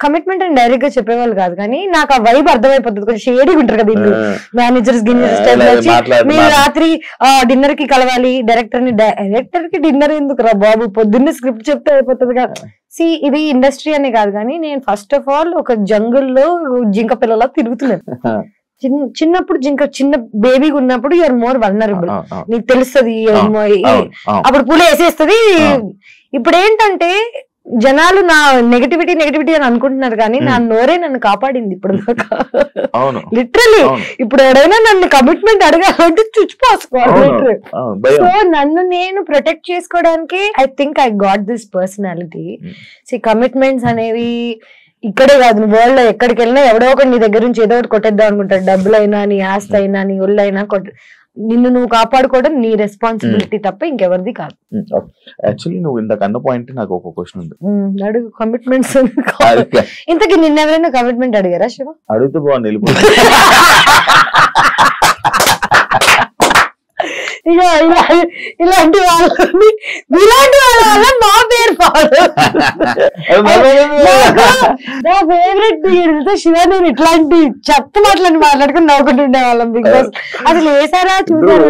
కమిట్మెంట్ అని డైరెక్ట్ గా చెప్పేవాళ్ళు కాదు, కానీ నాకు ఆ వైబ్ అర్థమైపోతుంది. కొంచెం షేడీగా ఉంటారు కదా ఇల్లు, మేనేజర్స్ మీరు రాత్రి డిన్నర్ కి కలవాలి, డైరెక్టర్ కి డిన్నర్ ఎందుకు రా బాబు, పొద్దున్నే స్క్రిప్ట్ చెప్తే అయిపోతుంది కదా. ఇది ఇండస్ట్రీ అని కాదు, కానీ నేను ఫస్ట్ ఆఫ్ ఆల్ ఒక జంగుల్లో జింక పిల్లలా తిరుగుతున్నాను. చిన్నప్పుడు చిన్న బేబీగా ఉన్నప్పుడు యూఆర్ మోర్ వల్నరబుల్, నీకు తెలుస్తుంది, అప్పుడు పూలు వేసేస్తుంది. ఇప్పుడు ఏంటంటే జనాలు నా నెగటివిటీ అని అనుకుంటున్నారు, కానీ నా నోరే నన్ను కాపాడింది ఇప్పుడు దాకా. లిటరలీ ఇప్పుడు ఎవరైనా నన్ను కమిట్మెంట్ అడగాలంటే చుచ్చిపోసుకోవాలి. సో నన్ను నేను ప్రొటెక్ట్ చేసుకోవడానికి I think I got this personality. Commitments అనేవి ఇక్కడే కాదు, వరల్డ్ లో ఎక్కడికి వెళ్ళినా ఎవడో ఒకటి నీ దగ్గర నుంచి ఏదో ఒకటి కొట్టేద్దాం అనుకుంటాడు. డబ్బులైనా, నీ ఆస్తి అయినా, నీ ఒళ్ళైనా నిన్ను నువ్వు కాపాడుకోవడం నీ రెస్పాన్సిబిలిటీ తప్ప ఇంకెవరిది కాదు. యాక్చువల్లీ నువ్వు ఇంతకు అన్న పాయింట్ నాకు ఒక క్వశ్చన్ ఉంది, అడుగు. కమిట్మెంట్స్ ఇంతకీ నిన్న ఎవరైనా కమిట్మెంట్ అడిగారా శివ? అడిగితే బాగుంది. ఇలాంటి వాళ్ళ మా పేరు నా ఫేవరెట్ శివ. నేను ఇట్లాంటి చెత్త మాటలని మాట్లాడుకుని నవ్వుకుంటుండే వాళ్ళం. బిగ్ బాస్ అసలు వేసారా చూసారు?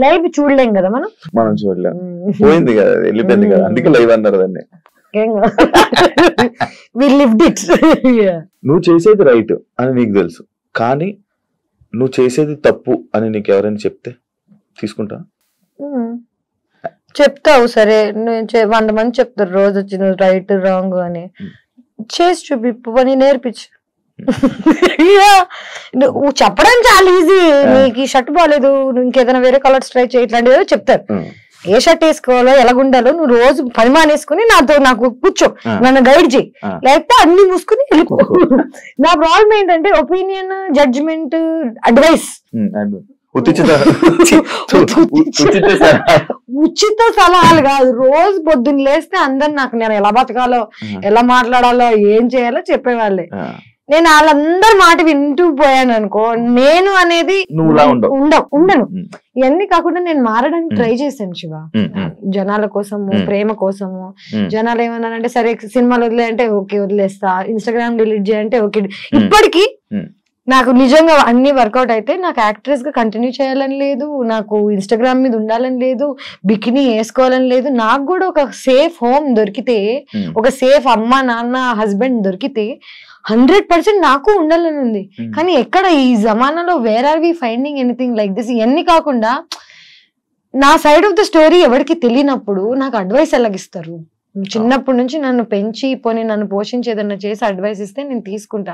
లైవ్ చూడలేం కదా మనం చూడలేం, పోయింది కదా, వెళ్ళిపోయింది కదా, అందుకే లైవ్ అన్నారు దాన్ని. నువ్వు చేసేది రైట్ అని నీకు తెలుసు, కానీ నువ్వు చేసేది తప్పు అని నీకు ఎవరైనా చెప్తే తీసుకుంటా? చెప్తావు, సరే 100 మంది చెప్తారు రోజు వచ్చి నువ్వు రైట్ రాంగ్ అని. చేసి చూపి పని నేర్పించు. నువ్వు చెప్పడం చాలా ఈజీ. నీకు ఈ షర్ట్ బాగాలేదు, నువ్వు ఇంకేదైనా వేరే కలర్స్ ట్రై చేయి, ఇట్లాంటివి చెప్తారు. ఏ షర్ట్ వేసుకోవాలో, ఎలాగుండాలో నువ్వు రోజు పని మానేసుకుని నాకు కూర్చో, నన్ను గైడ్ చేయి, లేకపోతే అన్ని మూసుకుని వెళ్ళిపో. నా ప్రాబ్లం ఏంటంటే ఒపీనియన్, జడ్జిమెంట్, అడ్వైస్, ఉచిత సలహాలు కాదు. రోజు పొద్దున్న లేస్తే అందరు నాకు నేను ఎలా బతకాలో, ఎలా మాట్లాడాలో, ఏం చేయాలో చెప్పేవాళ్ళే. నేను వాళ్ళందరి మాట వింటూ పోయాను అనుకో, నేను అనేది ఉండను. ఇవన్నీ కాకుండా నేను మారడానికి ట్రై చేశాను శివ, జనాల కోసము, ప్రేమ కోసము. జనాలు ఏమన్నారంటే సరే సినిమాలు వదిలే అంటే ఓకే వదిలేస్తా, ఇన్స్టాగ్రామ్ డిలీట్ చేయంటే ఓకే. ఇప్పటికీ నాకు నిజంగా అన్ని వర్కౌట్ అయితే నాకు యాక్ట్రెస్ గా కంటిన్యూ చేయాలని లేదు, నాకు ఇన్స్టాగ్రామ్ మీద ఉండాలని లేదు, బికినీ వేసుకోవాలని లేదు. నాకు కూడా ఒక సేఫ్ హోమ్ దొరికితే, ఒక సేఫ్ అమ్మ నాన్న హస్బెండ్ దొరికితే 100% నాకు ఉండాలని ఉంది. కానీ ఎక్కడ ఈ జమానాలో where are we finding anything like this? ఇవన్నీ కాకుండా నా సైడ్ ఆఫ్ ద స్టోరీ ఎవరికి తెలియనప్పుడు నాకు అడ్వైస్ ఎలాగిస్తారు? చిన్నప్పటి నుంచి నన్ను పెంచి పోనీ నన్ను పోషించి ఏదన్నా చేసి అడ్వైస్ ఇస్తే నేను తీసుకుంటా.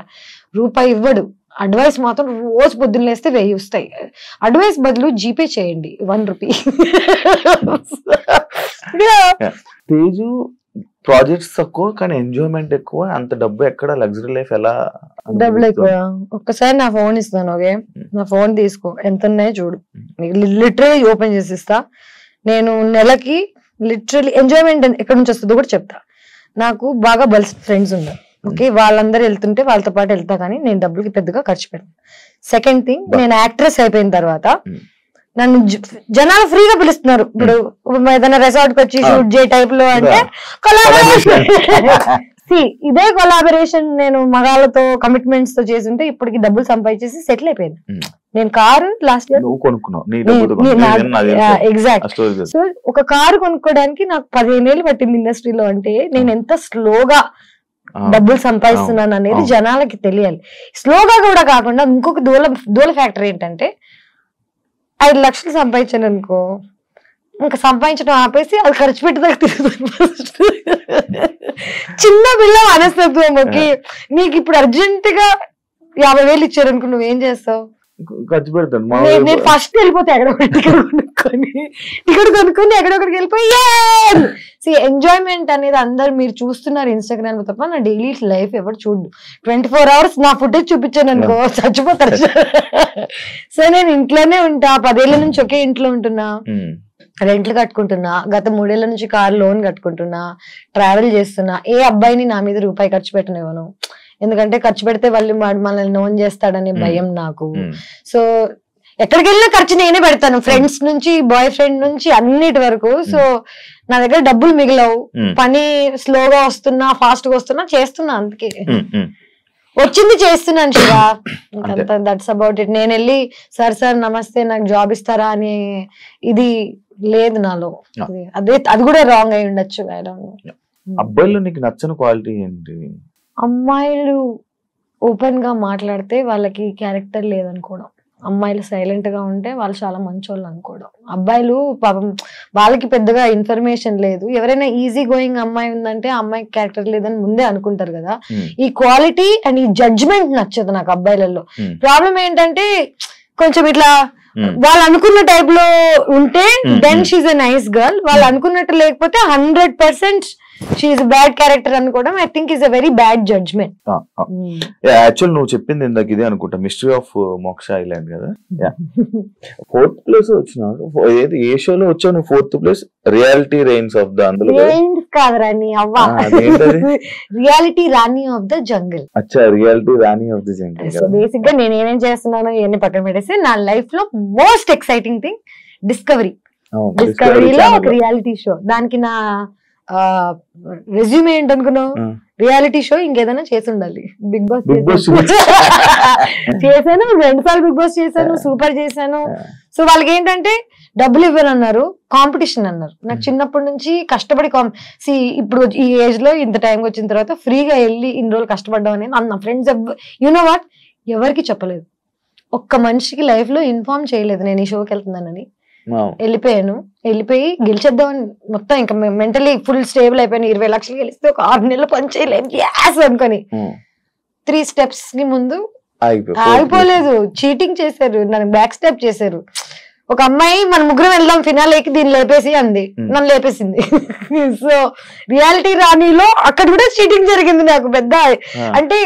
రూపాయి ఇవ్వడు, అడ్వైస్ మాత్రం రోజు పొద్దున్న లేస్తే 1000 వస్తాయి. అడ్వైస్ బదులు జీపే చేయండి 1 రూపీ. తేజు ప్రాజెక్ట్స్ తక్కువ కానీ ఎంజాయ్మెంట్ ఎక్కువ, అంత డబ్బు ఎక్కడ, లగ్జరీ లైఫ్ ఎలా? డబ్బులు ఎక్కువ. ఒక్కసారి నా ఫోన్ ఇస్తాను, ఓకే నా ఫోన్ తీసుకో, ఎంత ఉన్నాయో చూడు, లిటరలీ ఓపెన్ చేసి ఇస్తా. నేను నెలకి లిటరలీ ఎంజాయ్మెంట్ ఎక్కడి నుంచి వస్తుందో కూడా చెప్తా. నాకు బాగా బల్స్ ఫ్రెండ్స్ ఉన్నారు, ఓకే వాళ్ళందరూ వెళ్తుంటే వాళ్ళతో పాటు వెళ్తా, కానీ నేను డబ్బులకి పెద్దగా ఖర్చు పెట్టాను. సెకండ్ థింగ్, నేను యాక్ట్రెస్ అయిపోయిన తర్వాత నన్ను జనాలు ఫ్రీగా పిలుస్తున్నారు. ఇప్పుడు ఏదైనా రిసార్ట్ కి వచ్చి షూట్ చేయ టైప్ లో అంటే ఇదే కొలాబరేషన్ నేను మగాళ్ళతో కమిట్మెంట్స్ తో చేస్తుంటే ఇప్పటికి డబ్బులు సంపాదించేసి సెటిల్ అయిపోయింది. నేను car last year exact. So ఒక కారు కొనుక్కోవడానికి నాకు 15 ఏళ్ళు పట్టింది ఇండస్ట్రీలో. అంటే నేను ఎంత స్లోగా డబ్బులు సంపాదిస్తున్నాను అనేది జనాలకి తెలియాలి. స్లోగా కూడా కాకుండా ఇంకొక దూల ఫ్యాక్టర్ ఏంటంటే 5 లక్షలు సంపాదించాను అనుకో, ఇంకా సంపాదించడం ఆపేసి అది ఖర్చు పెట్టేదాకా తిరుగుతాను. చిన్న పిల్ల మనస్తత్వంకి నీకు ఇప్పుడు అర్జెంట్ గా 50,000 ఇచ్చారనుకో నువ్వేం చేస్తావు? ఖర్చు పెడతాను. నేను ఫస్ట్ వెళ్ళిపోతే టికెట్ కొనుక్కొని ఎక్కడొక్కడికి వెళ్ళిపోయి ఎంజాయ్మెంట్ అనేది అందరు మీరు చూస్తున్నారు ఇన్స్టాగ్రామ్ తప్ప నా డైలీ లైఫ్ ఎవరు చూడు. 24 hours నా ఫుటేజ్ చూపించాను అనుకో చచ్చిపోతారు. సో నేను ఇంట్లోనే ఉంటా, 10 ఏళ్ల నుంచి ఒకే ఇంట్లో ఉంటున్నా, రెంట్లు కట్టుకుంటున్నా, గత 3 ఏళ్ల నుంచి కార్ లోన్ కట్టుకుంటున్నా, ట్రావెల్ చేస్తున్నా. ఏ అబ్బాయిని నా మీద రూపాయి ఖర్చు పెట్టనివ్వను, ఎందుకంటే ఖర్చు పెడితే వాళ్ళు మనల్ని నోన్ చేస్తాడనే భయం నాకు. సో ఎక్కడికి వెళ్ళినా ఖర్చు నేనే పెడతాను, ఫ్రెండ్స్ నుంచి బాయ్ ఫ్రెండ్ నుంచి అన్నిటి వరకు. సో నా దగ్గర డబ్బులు మిగిలవు, పని స్లోగా వస్తున్నా ఫాస్ట్ గా వస్తున్నా చేస్తున్నా, అందుకే వచ్చింది చేస్తున్నాను శివా. That's about it. నేను వెళ్ళి సార్ నమస్తే నాకు జాబ్ ఇస్తారా అని ఇది లేదు నాలో. అది కూడా రాంగ్ అయి ఉండొచ్చు. అబ్బాయిలో నీకు నచ్చని క్వాలిటీ ఏంటి? అమ్మాయిలు ఓపెన్ గా మాట్లాడితే వాళ్ళకి క్యారెక్టర్ లేదనుకోవడం, అమ్మాయిలు సైలెంట్ గా ఉంటే వాళ్ళు చాలా మంచోళ్ళు అనుకోవడం. అబ్బాయిలు పాపం వాళ్ళకి పెద్దగా ఇన్ఫర్మేషన్ లేదు. ఎవరైనా ఈజీ గోయింగ్ అమ్మాయి ఉందంటే ఆ అమ్మాయికి క్యారెక్టర్ లేదని ముందే అనుకుంటారు కదా. ఈ క్వాలిటీ అండ్ ఈ జడ్జ్మెంట్ నచ్చదు నాకు అబ్బాయిలలో. ప్రాబ్లం ఏంటంటే కొంచెం ఇట్లా వాళ్ళు అనుకున్న టైప్ లో ఉంటే then she's a nice girl, వాళ్ళు అనుకున్నట్టు లేకపోతే 100% షీఈ్ బ్యాడ్ క్యారెక్టర్ అనుకోవడం I think is a very bad judgement. Actual నువ్వు చెప్పింది ఇందాక ఇదే అనుకుంటా, మిస్టరీ ఆఫ్ మోక్ష ఐలాండ్ కదా. 4th ప్లేస్ వచ్చినావు, ఏ షోలో వచ్చావు నువ్వు? 4th place reality reins of the అందులో కాదు రాణి అవ్వ, reality Rani of the jungle. అచ్చా, reality Rani of the jungle. So basic గా నేను ఏమేం చేస్తున్నాను ఇవన్నీ పక్కన పెట్టేసి నా లైఫ్ లో మోస్ట్ ఎక్సైటింగ్ థింగ్ డిస్కవరీలో ఒక రియాలిటీ షో. దానికి నా రెజ్యూమ్ ఏంటనుకున్నావు? రియాలిటీ షో ఇంకేదైనా చేసి ఉండాలి. బిగ్ బాస్ చేశాను, 2 సార్లు బిగ్ బాస్ చేశాను, సూపర్ చేశాను. సో వాళ్ళకి ఏంటంటే డబ్బులు ఇవ్వనన్నారు, కాంపిటీషన్ అన్నారు. నాకు చిన్నప్పటి నుంచి కష్టపడి ఇప్పుడు ఈ ఏజ్ లో ఇంత టైం వచ్చిన తర్వాత ఫ్రీగా వెళ్ళి ఇన్ని రోజులు కష్టపడ్డాం అనేది నా ఫ్రెండ్స్ యూనో వాట్ ఎవరికి చెప్పలేదు. ఒక్క మనిషికి లైఫ్ లో ఇన్ఫార్మ్ చేయలేదు నేను ఈ షోకి వెళ్తున్నానని. వెళ్ళిపోయి గెలిచేద్దామని మొత్తం ఇంకా మెంటలీ ఫుల్ స్టేబుల్ అయిపోయాను. 20 లక్షలు గెలిస్తే ఒక 6 నెలలు పని చేయలేదు యాస్ అనుకొని 3 steps కి ముందు ఆగిపోలేదు. చీటింగ్ చేశారు, నన్ను బ్యాక్ స్టెప్ చేశారు. ఒక అమ్మాయి మన ముగ్గురం వెళ్దాం ఫినాలేకి దీన్ని లేపేసి అంది, నన్ను లేపేసింది. సో రియాలిటీ రాణిలో అక్కడ కూడా చీటింగ్ జరిగింది నాకు పెద్ద. అంటే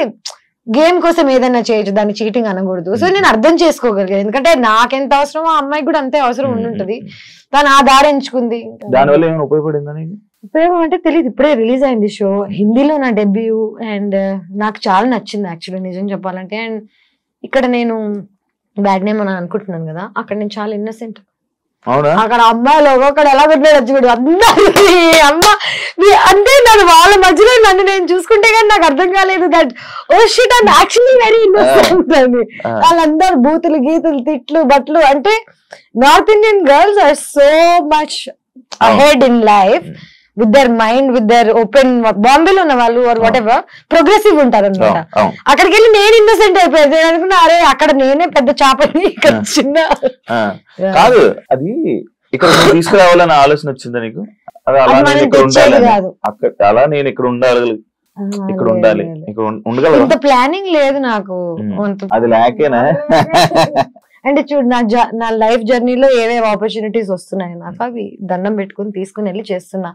గేమ్ కోసం ఏదైనా చేయొచ్చు, దాన్ని చీటింగ్ అనకూడదు. సో నేను అర్థం చేసుకోగలిగాను, ఎందుకంటే నాకెంత అవసరమో ఆ అమ్మాయికి కూడా అంతే అవసరం ఉండుంటది. దాని ఆ దారి ఎంచుకుంది. దానివల్ల ఏమైనా ఉపయోగపడిందని? ఉపయోగం అంటే తెలియదు, ఇప్పుడే రిలీజ్ అయింది షో, హిందీలో నా డెబ్యూ. అండ్ నాకు చాలా నచ్చింది యాక్చువల్లీ నిజం చెప్పాలంటే. అండ్ ఇక్కడ నేను బ్యాడ్ నేమ్ అని అనుకుంటున్నాను కదా, అక్కడ నేను చాలా ఇన్నోసెంట్. అక్కడ అమ్మాయిలు ఒక్కొక్కడు ఎలా పెట్టాడు చూడు, అందరి అమ్మ అంటే నన్ను వాళ్ళ మధ్యలో నన్ను నేను చూసుకుంటే కానీ నాకు అర్థం కాలేదు that oh shit I'm actually very innocent అని. వాళ్ళందరూ బూతులు గీతులు తిట్లు బట్లు. అంటే north Indian girls are so much ahead in life with their mind, with their open. బాంబేలో ఉన్న వాళ్ళు ఆర్ వాట్ ఎవర్ ప్రోగ్రెసివ్ ఉంటారు అనమాట. అక్కడికి వెళ్ళి నేను ఇన్నోసెంట్ అయిపోయింది. నేను అనుకున్నా అరే అక్కడ నేనే పెద్ద చాపని, ఇక్కడ చిన్న కాదు. అది ఇక్కడ తీసుకురావాలని ఆలోచన వచ్చిందా నీకు? అలా నేను ఇక్కడ ఉండాలి, ఇక్కడ ఉండాలి, ఇక్కడ ఉండగలను. ఇంత ప్లానింగ్ లేదు నాకు. అది లేకేనా? అంటే చూడు నా లైఫ్ జర్నీలో ఏవేవి ఆపర్చునిటీస్ వస్తున్నాయి నాకు, అవి దండం పెట్టుకుని తీసుకుని వెళ్ళి చేస్తున్నా.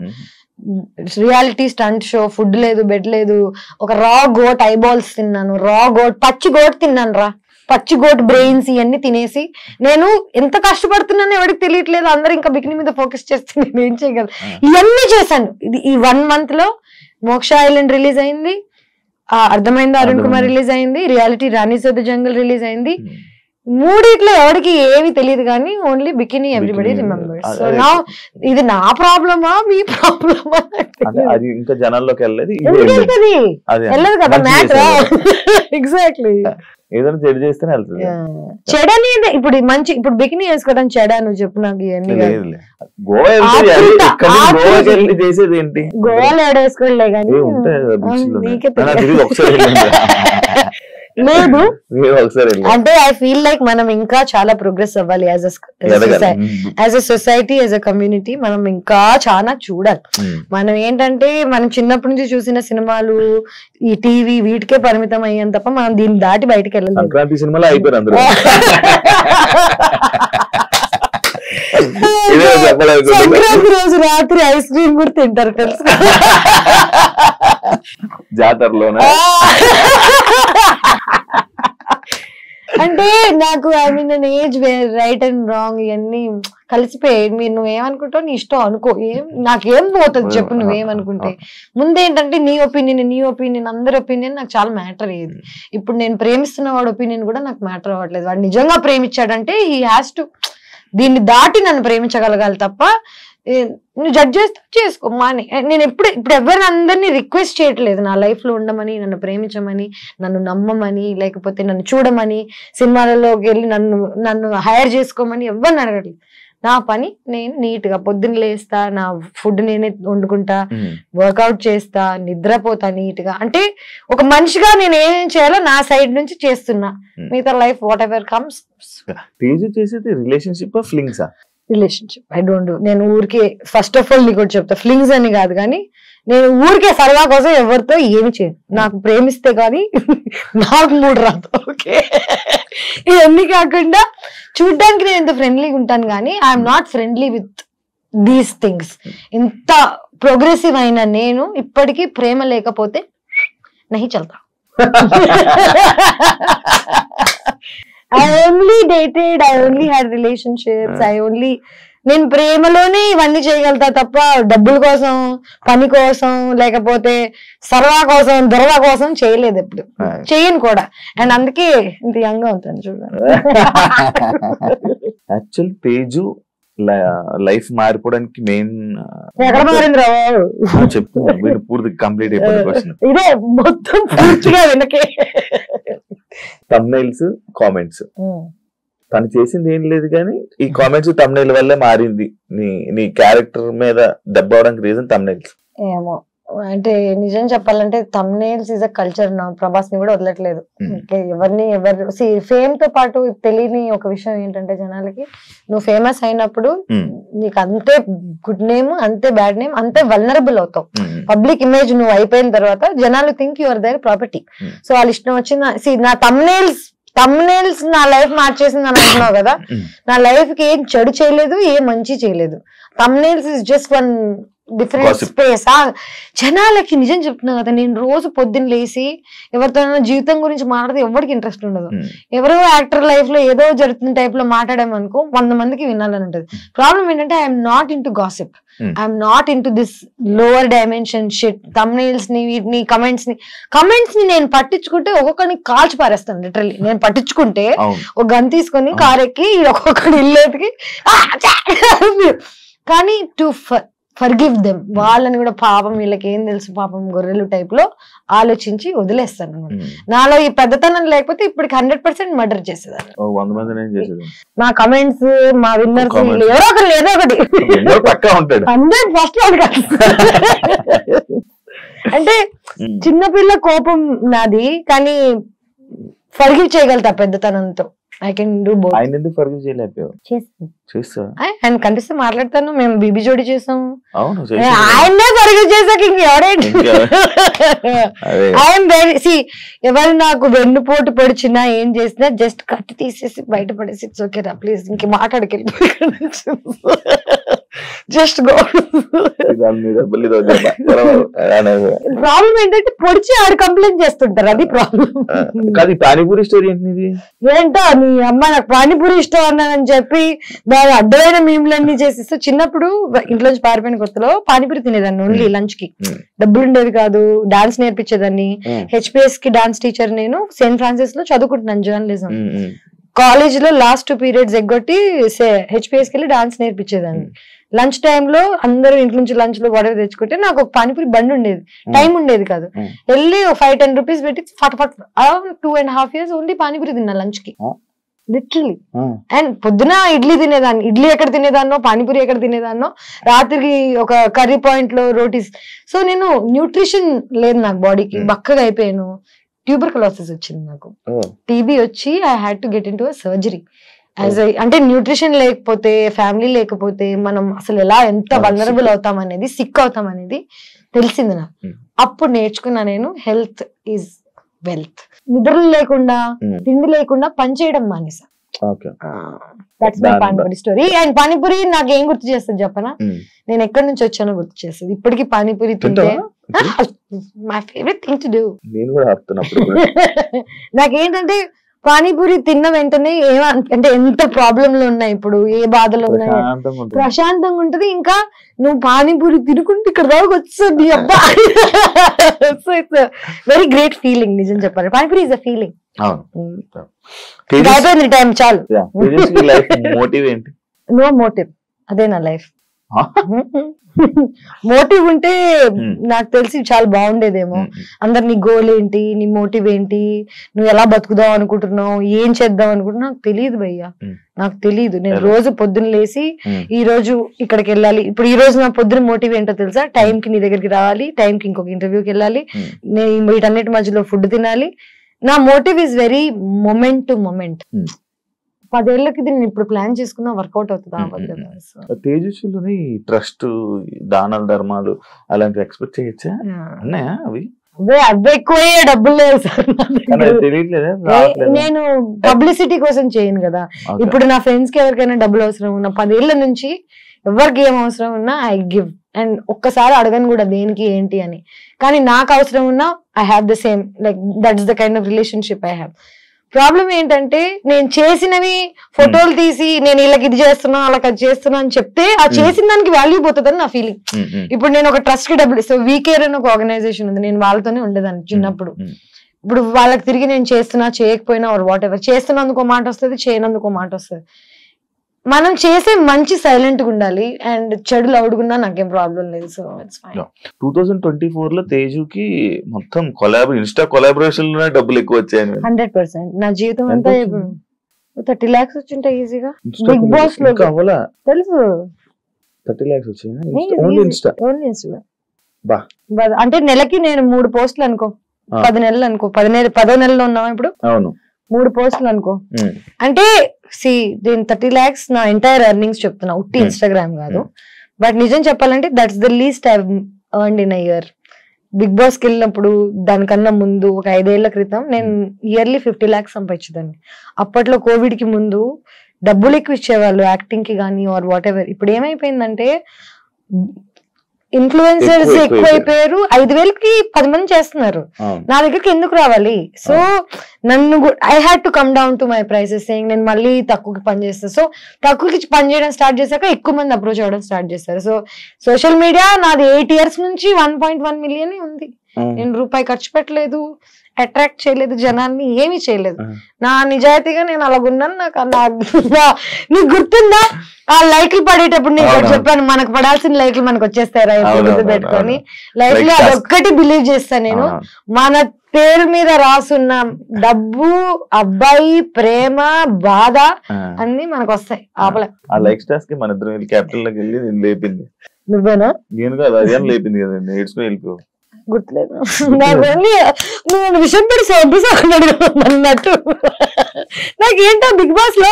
రియాలిటీ స్టంట్ షో, ఫుడ్ లేదు, బెడ్ లేదు. ఒక రా గోట్ ఐబాల్స్ తిన్నాను, రా గోట్ పచ్చి గోట్ తిన్నాను రా, పచ్చి గోట్ బ్రెయిన్స్ ఇవన్నీ తినేసి నేను ఎంత కష్టపడుతున్నానో ఎవరికి తెలియట్లేదు. అందరూ ఇంకా బికినీ మీద ఫోకస్ చేస్తే నేను ఏం చేయగలను. ఇవన్నీ చేశాను. ఇది ఈ 1 month లో మోక్ష ఐలాండ్ రిలీజ్ అయింది, అర్థమైంది అరుణ్ కుమార్ రిలీజ్ అయింది, reality Rani's of the jungle release అయింది. మూడిట్లో ఎవరికి ఏమి తెలియదు కానీ only bikini everybody remembers. So నా ఇది నా ప్రాబ్లమా మీ ప్రాబ్లమా అది ఇంకా జనాల్లోకి వెళ్ళలేదు వెళ్ళదు కదా మ్యాటర్. ఎగ్జాక్ట్లీ ఏదైనా చెడు చేస్తేనే వెళ్తుంది. చెడని ఇప్పుడు మంచి ఇప్పుడు బికినీ వేసుకోవడం చెడా నువ్వు చెప్పు నాకు ఇవన్నీ. చేసేది ఏంటి గోవాలో ఏడేసుకోలే కానీ లేదు. అంటే ఐ ఫీల్ లైక్ మనం ఇంకా చాలా ప్రోగ్రెస్ అవ్వాలి as a society, as a community. మనం ఇంకా చాలా చూడాలి. మనం ఏంటంటే మనం చిన్నప్పటి నుంచి చూసిన సినిమాలు, ఈ టీవీ వీటికే పరిమితం అయ్యాం తప్ప మనం దీన్ని దాటి బయటకు వెళ్ళలేదు. సంక్రాంతి సినిమాలో అయిపోయారు సంక్రాంతి రోజు రాత్రి ఐస్ క్రీమ్ కూడా తింటారు తెలుసు జాతరలోనే. అంటే నాకు I mean an age where right and wrong ఇవన్నీ కలిసిపోయాయి. మీరు నువ్వేమనుకుంటావు నీ ఇష్టం అనుకో, నాకేం పోతుంది చెప్పు నువ్వేమనుకుంటే. ముందేంటంటే నీ ఒపీనియన్ అందరి ఒపీనియన్ నాకు చాలా మ్యాటర్ అయ్యేది. ఇప్పుడు నేను ప్రేమిస్తున్న వాడి ఒపీనియన్ కూడా నాకు మ్యాటర్ అవ్వట్లేదు. వాడు నిజంగా ప్రేమించాడంటే హీ హ్యాస్ టు దీన్ని దాటి నన్ను ప్రేమించగలగాలి తప్ప నువ్వు జడ్జ్ చేస్తే చేసుకో మాని. నేను ఇప్పుడు ఎవరిని అందరినీ రిక్వెస్ట్ చేయట్లేదు నా లైఫ్ లో ఉండమని, నన్ను ప్రేమించమని, నన్ను నమ్మమని, లేకపోతే నన్ను చూడమని, సినిమాలలోకి వెళ్ళి నన్ను హైర్ చేసుకోమని ఎవరిని అడగట్లేదు. నా పని నేను నీట్ గా పొద్దున్న లేస్తా, నా ఫుడ్ నేనే వండుకుంటా, వర్కౌట్ చేస్తా, నిద్రపోతా నీట్ గా. అంటే ఒక మనిషిగా నేను ఏం చేయాలో నా సైడ్ నుంచి చేస్తున్నా. మిగతా life what ever comes. Relationship I don't do. నేను ఊరికే ఫస్ట్ ఆఫ్ ఆల్ నీకు చెప్తా, ఫ్లింగ్స్ అని కాదు కానీ నేను ఊరికే సరదా కోసం ఎవరితో ఏమి చేయను. నాకు ప్రేమిస్తే కానీ నాకు మూడు రాదు. ఓకే, ఇవన్నీ కాకుండా చూడ్డానికి నేను ఎంత ఫ్రెండ్లీగా ఉంటాను కానీ I'm not friendly with these things. ఇంత ప్రోగ్రెసివ్ అయిన నేను ఇప్పటికీ ప్రేమ లేకపోతే నహి చల్తా. I only dated, I only had relationships, నేను ప్రేమలోనే ఇవన్నీ చేయగలుగుతా తప్ప డబ్బుల కోసం, పని కోసం, లేకపోతే సరదా కోసం, దొరదా కోసం చేయలేదు, ఎప్పుడు చేయను కూడా. అండ్ అందుకే ఇంత యంగ్ గా ఉంటాను చూడండి. యాక్చువల్ తేజు లైఫ్ మారిపోవడానికి మెయిన్ ఎక్కడ మారింది రా చెప్పు, పూర్తి కంప్లీట్ అయిపోయిన క్వశ్చన్ ఇదే మొత్తం పూర్తిగా వెనకే. థంబ్నైల్స్, కామెంట్స్, తను చేసింది ఏం లేదు కానీ ఈ కామెంట్స్ థంబ్నైల్ వల్లే మారింది. నీ క్యారెక్టర్ మీద దెబ్బ అవడానికి రీజన్ థంబ్నైల్స్ ఏమో. అంటే నిజం చెప్పాలంటే థంబ్నైల్స్ ఇస్ అ కల్చర్. నా ప్రభాస్ ని కూడా వదలట్లేదు. ఎవరు ఫేమ్ తో పాటు తెలియని ఒక విషయం ఏంటంటే జనాలకి, నువ్వు ఫేమస్ అయినప్పుడు నీకు అంతే గుడ్ నేమ్, అంతే బ్యాడ్ నేమ్, అంతే వల్నరబుల్ అవుతావు. పబ్లిక్ ఇమేజ్ నువ్వు అయిపోయిన తర్వాత జనాలు think your there property. So వాళ్ళ ఇష్టం వచ్చిన నా థంబ్నైల్స్ నా లైఫ్ మార్చేసింది అని అంటున్నావు కదా. నా లైఫ్ కి ఏం చెడు చేయలేదు, ఏం మంచి చేయలేదు. Thumbnails is just one different space. జనాలకి నిజం చెప్తున్నా కదా, నేను రోజు పొద్దున్న లేసి ఎవరితో జీవితం గురించి మాట్లాడితే ఎవరికి ఇంట్రెస్ట్ ఉండదు. ఎవరో యాక్టర్ లైఫ్ లో ఏదో జరుగుతున్న టైప్ లో మాట్లాడామనుకో 100 మందికి వినాలని ఉంటది. ప్రాబ్లం ఏంటంటే I'm not in to gossip, I'm not in to this lower dimension shit. Thumbnails ని, వీటిని, కమెంట్స్ ని నేను పట్టించుకుంటే ఒక్కొక్కరిని కాల్చి పారేస్తాను. లిటరల్లీ నేను పట్టించుకుంటే ఒక గన్ తీసుకొని కారెక్కి ఒక్కొక్కడి ఇల్లేటికి కానీ టు ఫర్గివ్ దెమ్, వాళ్ళని కూడా పాపం వీళ్ళకి ఏం తెలుసు పాపం గొర్రెలు టైప్ లో ఆలోచించి వదిలేస్తాను అనమాట. నాలో ఈ పెద్దతనం లేకపోతే ఇప్పటికి 100% మర్డర్ చేసేదాన్ని. మా కమెంట్స్, మా విన్నర్స్ ఎవరో ఒకరు ఏదో ఒకటి 100% అంటే చిన్నపిల్ల కోపం నాది, కానీ forgive చేయగలుగుతా పెద్దతనంతో. I can do both. ఆయన ఎందుకు ఫర్గివ్ చేయలేకపోయావు? చేస్తా ఆయన కనిపిస్తే మాట్లాడతాను. మేము బీబీ జోడి చేసాం. అవును, ఆయన్నే ఫర్గివ్ చేసాక ఇంకెవరేంటి. ఐఎమ్ వెరీ ఎవరు నాకు వెన్నుపోటు పొడిచినా ఏం చేసినా జస్ట్ కత్తి తీసేసి బయట పడేసి ఇట్స్ ఓకే రా ప్లీజ్ ఇంక మాట్లాడకెళ్ళి జస్ట్ గో. ప్రాబ్లం ఏంటంటే పొడిచి ఆడు కంప్లైంట్ చేస్తుంటారు, అది ప్రాబ్లం. పానీపూరి స్టోరీ ఏంటో నీ అమ్మ నాకు పానీపూరి ఇష్టం అన్నానని చెప్పి దాని అడ్డమైన మీమ్లన్నీ చేసిస్తే, చిన్నప్పుడు ఇంట్లోంచి పారిపోయిన కొత్తలో పానీపూరి తినేదాన్ని ఓన్లీ లంచ్ కి. డబ్బులు ఉండేవి కాదు, డాన్స్ నేర్పించేదాన్ని. హెచ్పిఎస్ కి డాన్స్ టీచర్ నేను. సెయింట్ ఫ్రాన్సిస్ లో చదువుకుంటున్నాను జర్నలిజం. కాలేజ్ లో లాస్ట్ 2 periods ఎగ్గొట్టి HPS కి వెళ్ళి డాన్స్ నేర్పించేదాన్ని. లంచ్ టైంలో అందరూ ఇంటి నుంచి లంచ్ లో గొడవ తెచ్చుకుంటే నాకు ఒక పానీపూరి బండి ఉండేది, టైం ఉండేది కాదు. వెళ్ళి 5-10 రూపీస్ పెట్టి ఫటాఫట్ 2.5 years ఓన్లీ పానీపూరి తిన్నా లంచ్ కి, లిటరలీ. అండ్ పొద్దున ఇడ్లీ తినేదాన్ని, ఇడ్లీ ఎక్కడ తినేదాన్నో పానీపూరి ఎక్కడ తినేదాన్నో, రాత్రికి ఒక కర్రీ పాయింట్ లో రోటీస్. సో నేను న్యూట్రిషన్ లేదు నాకు బాడీకి, బక్కగా అయిపోయాను. ట్యూబర్కులోసిస్ వచ్చింది నాకు, టీబీ వచ్చి I had to get in to surgery. అంటే న్యూట్రిషన్ లేకపోతే, ఫ్యామిలీ లేకపోతే మనం అసలు ఎంత వల్నరబుల్ అవుతాం అనేది, సిక్ అవుతాం అనేది తెలిసింది నాకు. అప్పుడు నేర్చుకున్నా నేను, హెల్త్ ఈజ్ వెల్త్. నిద్రలు లేకుండా, తిండి లేకుండా పని చేయడం మానేసా. That's my panipuri story. And panipuri నాకు ఏం గుర్తు చేస్తుంది చెప్పనా, నేను ఎక్కడి నుంచి వచ్చానో గుర్తు చేస్తుంది. ఇప్పటికీ పానీపూరి తింటే my favourite thing to do. నాకేంటంటే పానీపూరి తిన్న వెంటనే అంటే ఎంత ప్రాబ్లంలు ఉన్నాయి ఇప్పుడు, ఏ బాధలు ఉన్నాయి, ప్రశాంతంగా ఉంటది. ఇంకా నువ్వు పానీపూరి తినుకుంటే ఇక్కడ దాకా వస్తుంది అబ్బా. So it's very great feeling నిజం చెప్పాలి. Panipuri is a feeling. అయిపోయింది టైం, చాలు. నో మోటివ్, అదే నా లైఫ్. మోటివ్ ఉంటే నాకు తెలిసి చాలా బాగుండేదేమో. అందరు నీ గోల్ ఏంటి, నీ మోటివ్ ఏంటి, నువ్వు ఎలా బతుకుదాం అనుకుంటున్నావు, ఏం చేద్దాం అనుకుంటున్నావు, నాకు తెలియదు భయ్యా, నాకు తెలియదు. నేను రోజు పొద్దున్న లేసి ఈ రోజు ఇక్కడికి వెళ్ళాలి, ఇప్పుడు ఈ రోజు నా పొద్దున మోటివ్ ఏంటో తెలుసా, టైం కి నీ దగ్గరికి రావాలి, టైం కి ఇంకొక ఇంటర్వ్యూకి వెళ్ళాలి, నేను వీటన్నిటి మధ్యలో ఫుడ్ తినాలి. నా motive is very moment to moment. 10 ఏళ్ళకి నేను ఇప్పుడు ప్లాన్ చేసుకున్నా వర్కౌట్ అవుతుంది. తేజస్విలోని ట్రస్ట్, దానాల ధర్మాలు అలాంటివి ఎక్స్పెక్ట్ చేయొచ్చా? అన్నాయా అవి? అవి ఎక్కువే, డబ్బులు లేవు సార్. నేను పబ్లిసిటీ కోసం చేయను కదా. ఇప్పుడు నా ఫ్రెండ్స్ కి ఎవరికైనా డబ్బులు అవసరం ఉన్నా, 10 ఏళ్ల నుంచి ఎవరికి ఏం అవసరం ఉన్నా ఐ గివ్. అండ్ ఒక్కసారి అడగను కూడా దేనికి ఏంటి అని. కానీ నాకు అవసరం ఉన్నా I have the same, like that's the kind of relationship I have. Problem ఏంటంటే నేను చేసినవి ఫోటోలు తీసి నేను వీళ్ళకి ఇది చేస్తున్నా వాళ్ళకి అది చేస్తున్నా అని చెప్తే ఆ చేసిన దానికి వాల్యూ పోతుందని నా ఫీలింగ్. ఇప్పుడు నేను ఒక ట్రస్ట్ కి డబ్బులు ఇస్తాను, వీకేర్ అని ఒక ఆర్గనైజేషన్ ఉంది, నేను వాళ్ళతోనే ఉండేదాన్ని చిన్నప్పుడు. ఇప్పుడు వాళ్ళకి తిరిగి నేను చేస్తున్నా చేయకపోయినా ఆర్ వాట్ ఎవర్, చేస్తున్నందుకు ఒక మాట వస్తుంది, చేయనందుకు ఒక మాట వస్తుంది. మనం చేసే మంచి సైలెంట్ గా ఉండాలి, అండ్ చెడు లౌడ్గున్నా నాకేం ప్రాబ్లం లేదు. So it's fine. 2024 లో తేజుకి మొత్తం ఇన్స్టా కొలాబరేషన్ లోనే డబ్బులు ఎక్కువ వచ్చాయి. 100%. నా జీవితం అంతా 30 lakhs వచ్చింటాయి ఈజీగా. బిగ్ బాస్ లో తెలుసు 30 lakhs వచ్చాయి. అంటే నెలకి నేను 3 పోస్టులు అనుకో, 10 నెలలు అనుకో, 10వ నెలలో ఉన్నావా ఇప్పుడు, 3 పోస్టులు అనుకో. అంటే దీని 30 lakhs నా ఎంటైర్ ఎర్నింగ్స్ చెప్తున్నా, ఉట్టి ఇన్స్టాగ్రామ్ కాదు. బట్ నిజం చెప్పాలంటే that's the least I earned in a year. Bigg Boss కి వెళ్ళినప్పుడు దానికన్నా ముందు ఒక 5 ఏళ్ల క్రితం నేను ఇయర్లీ 50 lakhs సంపాదించేదాన్ని. అప్పట్లో కోవిడ్ కి ముందు డబ్బులు ఎక్కువ ఇచ్చేవాళ్ళు యాక్టింగ్ కి కానీ ఆర్ వాట్ ఎవర్. ఇప్పుడు ఏమైపోయిందంటే ఇన్ఫ్లుయెన్సర్స్ ఎక్కువైపోయారు, 5,000కి 10 మంది చేస్తున్నారు, నా దగ్గరికి ఎందుకు రావాలి? సో నన్ను I had to come down to my prices, నేను మళ్ళీ తక్కువకి పని చేస్తాను. సో తక్కువకి పని చేయడం స్టార్ట్ చేశాక ఎక్కువ మంది అప్రోచ్ అవ్వడం స్టార్ట్ చేస్తారు. సో సోషల్ మీడియా నాది 8 years నుంచి 1.1 million ఉంది. నేను రూపాయి ఖర్చు పెట్టలేదు, అట్రాక్ట్ చేయలేదు, జనాన్ని ఏమీ చేయలేదు. నా నిజాయితీగా నేను అలాగున్నాను. నీకు గుర్తుందా ఆ లైక్లు పడేటప్పుడు నేను చెప్పాను, మనకు పడాల్సిన లైక్లు మనకు వచ్చేస్తారా పెట్టుకొని లైఫ్ లో అదొక్కటి బిలీవ్ చేస్తాను నేను. మన పేరు మీద రాసున్న డబ్బు, అబ్బాయి, ప్రేమ, బాధ అన్ని మనకు వస్తాయి. ఆపలే ఆ లైక్ స్టార్స్ కి మన ఇద్దరు క్యాపిటల్ లోకి వెళ్ళి నేను లేపింది. నువ్వేనా? నేను కాదు, అదేం లేపింది కదా, నేర్చుకుని వెళ్ళిపో. గుర్తులేదు నువ్వు విషయం పెట్టి అన్నట్టు. నాకేంటో బిగ్ బాస్ లో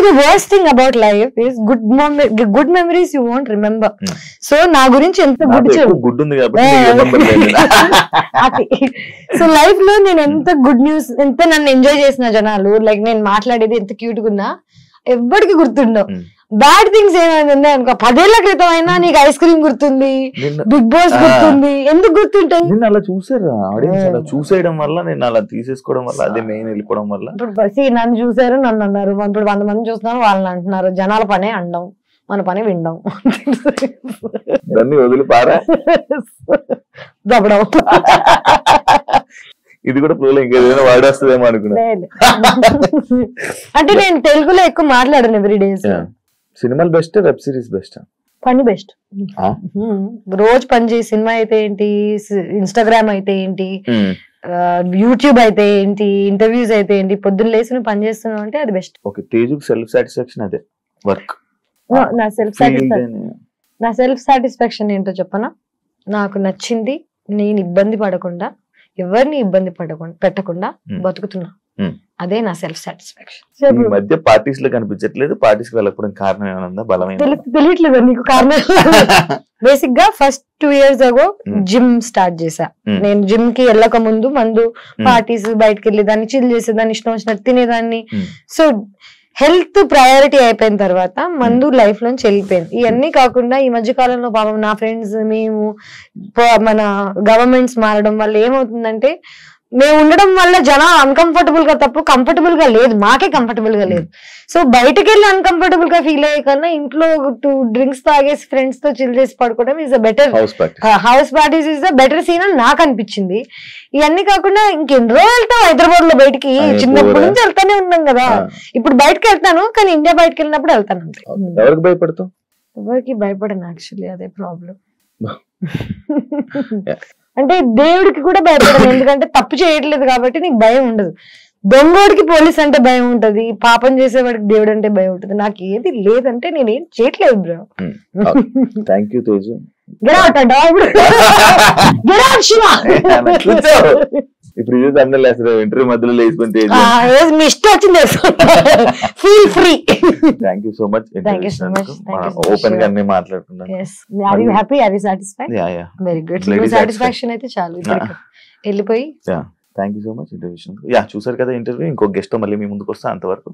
the worst thing about life is good memories you won't remember. So నా గురించి ఎంత గుడ్ ఉంది. సో లైఫ్ లో నేను ఎంత గుడ్ న్యూస్, ఎంత నన్ను ఎంజాయ్ చేసిన జనాలు, లైక్ నేను మాట్లాడేది ఎంత క్యూట్ గా ఉన్నా ఎవ్వడికి గుర్తుండవు. బ్యాడ్ థింగ్స్ ఏమైనా ఉన్నాయి అనుకో, 10 ఏళ్ల క్రితం అయినా నీకు ఐస్ క్రీమ్ గుర్తుంది, బిగ్ బాస్ గుర్తుంది, ఎందుకు గుర్తుంటాయి? నేను అలా చూసారు ఆడియన్స్, అలా చూసేయడం వల్ల, నేను అలా తీసేసుకోవడం వల్ల, అదే మెయిన్ వెళ్ళిపోవడం వల్ల. ఇప్పుడు నన్ను చూసారు, నన్ను అన్నారు, ఇప్పుడు 100 మంది చూస్తున్నారు, వాళ్ళని అంటున్నారు. జనాల పనే అండం, మన పని వినడం, దాన్ని వదిలిపారా దబ్బడం. ఇది కూడా ఫ్లో ఇంకేదైనా వాడేస్తుందేమో అనుకున్నా. లేదు. అంటే నేను తెలుగులో ఎక్కువ మాట్లాడను ఎవ్రీ డేస్. సినిమాలు బెస్ట్, వెబ్ సిరీస్ బెస్ట్? పని బెస్ట్. రోజు పని చేసి సినిమా అయితే ఏంటి, ఇన్స్టాగ్రామ్ అయితే ఏంటి, యూట్యూబ్ అయితే ఏంటి, ఇంటర్వ్యూస్ అయితే ఏంటి, పొద్దున్న లేసి నువ్వు పని చేస్తున్నావు అంటే అది బెస్ట్. ఓకే, తేజుకి సెల్ఫ్ సాటిస్ఫాక్షన్ అదే వర్క్. నా సెల్ఫ్ సాటిస్ఫాక్షన్ ఏంటో చెప్పనా, నాకు నచ్చింది, నేను ఇబ్బంది పడకుండా, ఎవరిని ఇబ్బంది పెట్టకుండా బతుకుతున్నా, అదే నా సెల్ఫ్ సాటిస్ఫాక్షన్. ఈ మధ్య పార్టీస్ లో కనిపించట్లేదు, పార్టీస్ కి వెళ్ళకపోవడం కారణం ఏమైనా ఉందా? బలమైన తెలియట్లేదు నీకు కారణం. బేసిక్ గా first 2 years ago gym start చేశా. నేను జిమ్ కి వెళ్ళక ముందు మందు, పార్టీస్, బయటకు వెళ్ళేదాన్ని, చిల్ చేసేదాన్ని, ఇష్టం వచ్చినట్టు తినేదాన్ని. సో హెల్త్ ప్రయారిటీ అయిపోయిన తర్వాత మందు లైఫ్ లోంచి వెళ్ళిపోయింది. ఇవన్నీ కాకుండా ఈ మధ్య కాలంలో పాపం నా ఫ్రెండ్స్, మేము, మన గవర్నమెంట్స్ మారడం వల్ల ఏమవుతుందంటే, మేము ఉండడం వల్ల జనం అన్కంఫర్టబుల్ గా తప్ప కంఫర్టబుల్ గా లేదు, మాకే కంఫర్టబుల్ గా లేదు. సో బయటకు వెళ్ళి అన్కంఫర్టబుల్ గా ఫీల్ అయ్యే కన్నా ఇంట్లో 2 drinks తాగేసి ఫ్రెండ్స్ తో చిల్ చేసి పడుకోవడం is a better, house parties is a better scene అని నాకు అనిపించింది. ఇవన్నీ కాకుండా ఇంకెన్ని రోజులు వెళ్తాం హైదరాబాద్ లో బయటికి, చిన్నప్పటి నుంచి వెళ్తానే ఉన్నాం కదా. ఇప్పుడు బయటకు వెళ్తాను కానీ ఇండియా బయటకు వెళ్ళినప్పుడు వెళ్తాను అంతే. ఎవరికి భయపడతావు? ఎవరికి భయపడను యాక్చువల్లీ, అదే ప్రాబ్లం. అంటే దేవుడికి కూడా భయపడను, ఎందుకంటే తప్పు చేయట్లేదు కాబట్టి నీకు భయం ఉండదు. దొంగోడికి పోలీస్ అంటే భయం ఉంటది, పాపం చేసేవాడికి దేవుడు అంటే భయం ఉంటది. నాకు ఏది లేదంటే నేనేం చేయట్లేదు బ్రో. Thank you Teju. ఇప్పుడు ఇంటర్వ్యూ మధ్యలో లేచుకుంటే మీ ఇష్టం వచ్చింది, feel free. Thank you so much. Open గా మాట్లాడుకున్నాను. Very good. సాటిస్ఫాక్షన్ అయితే చాలు, వెళ్ళిపోయి. Thank you so much interview. చూసారు కదా ఇంటర్వ్యూ. ఇంకో గెస్ట్ తో మళ్ళీ మీ ముందుకు వస్తా. అంతవరకు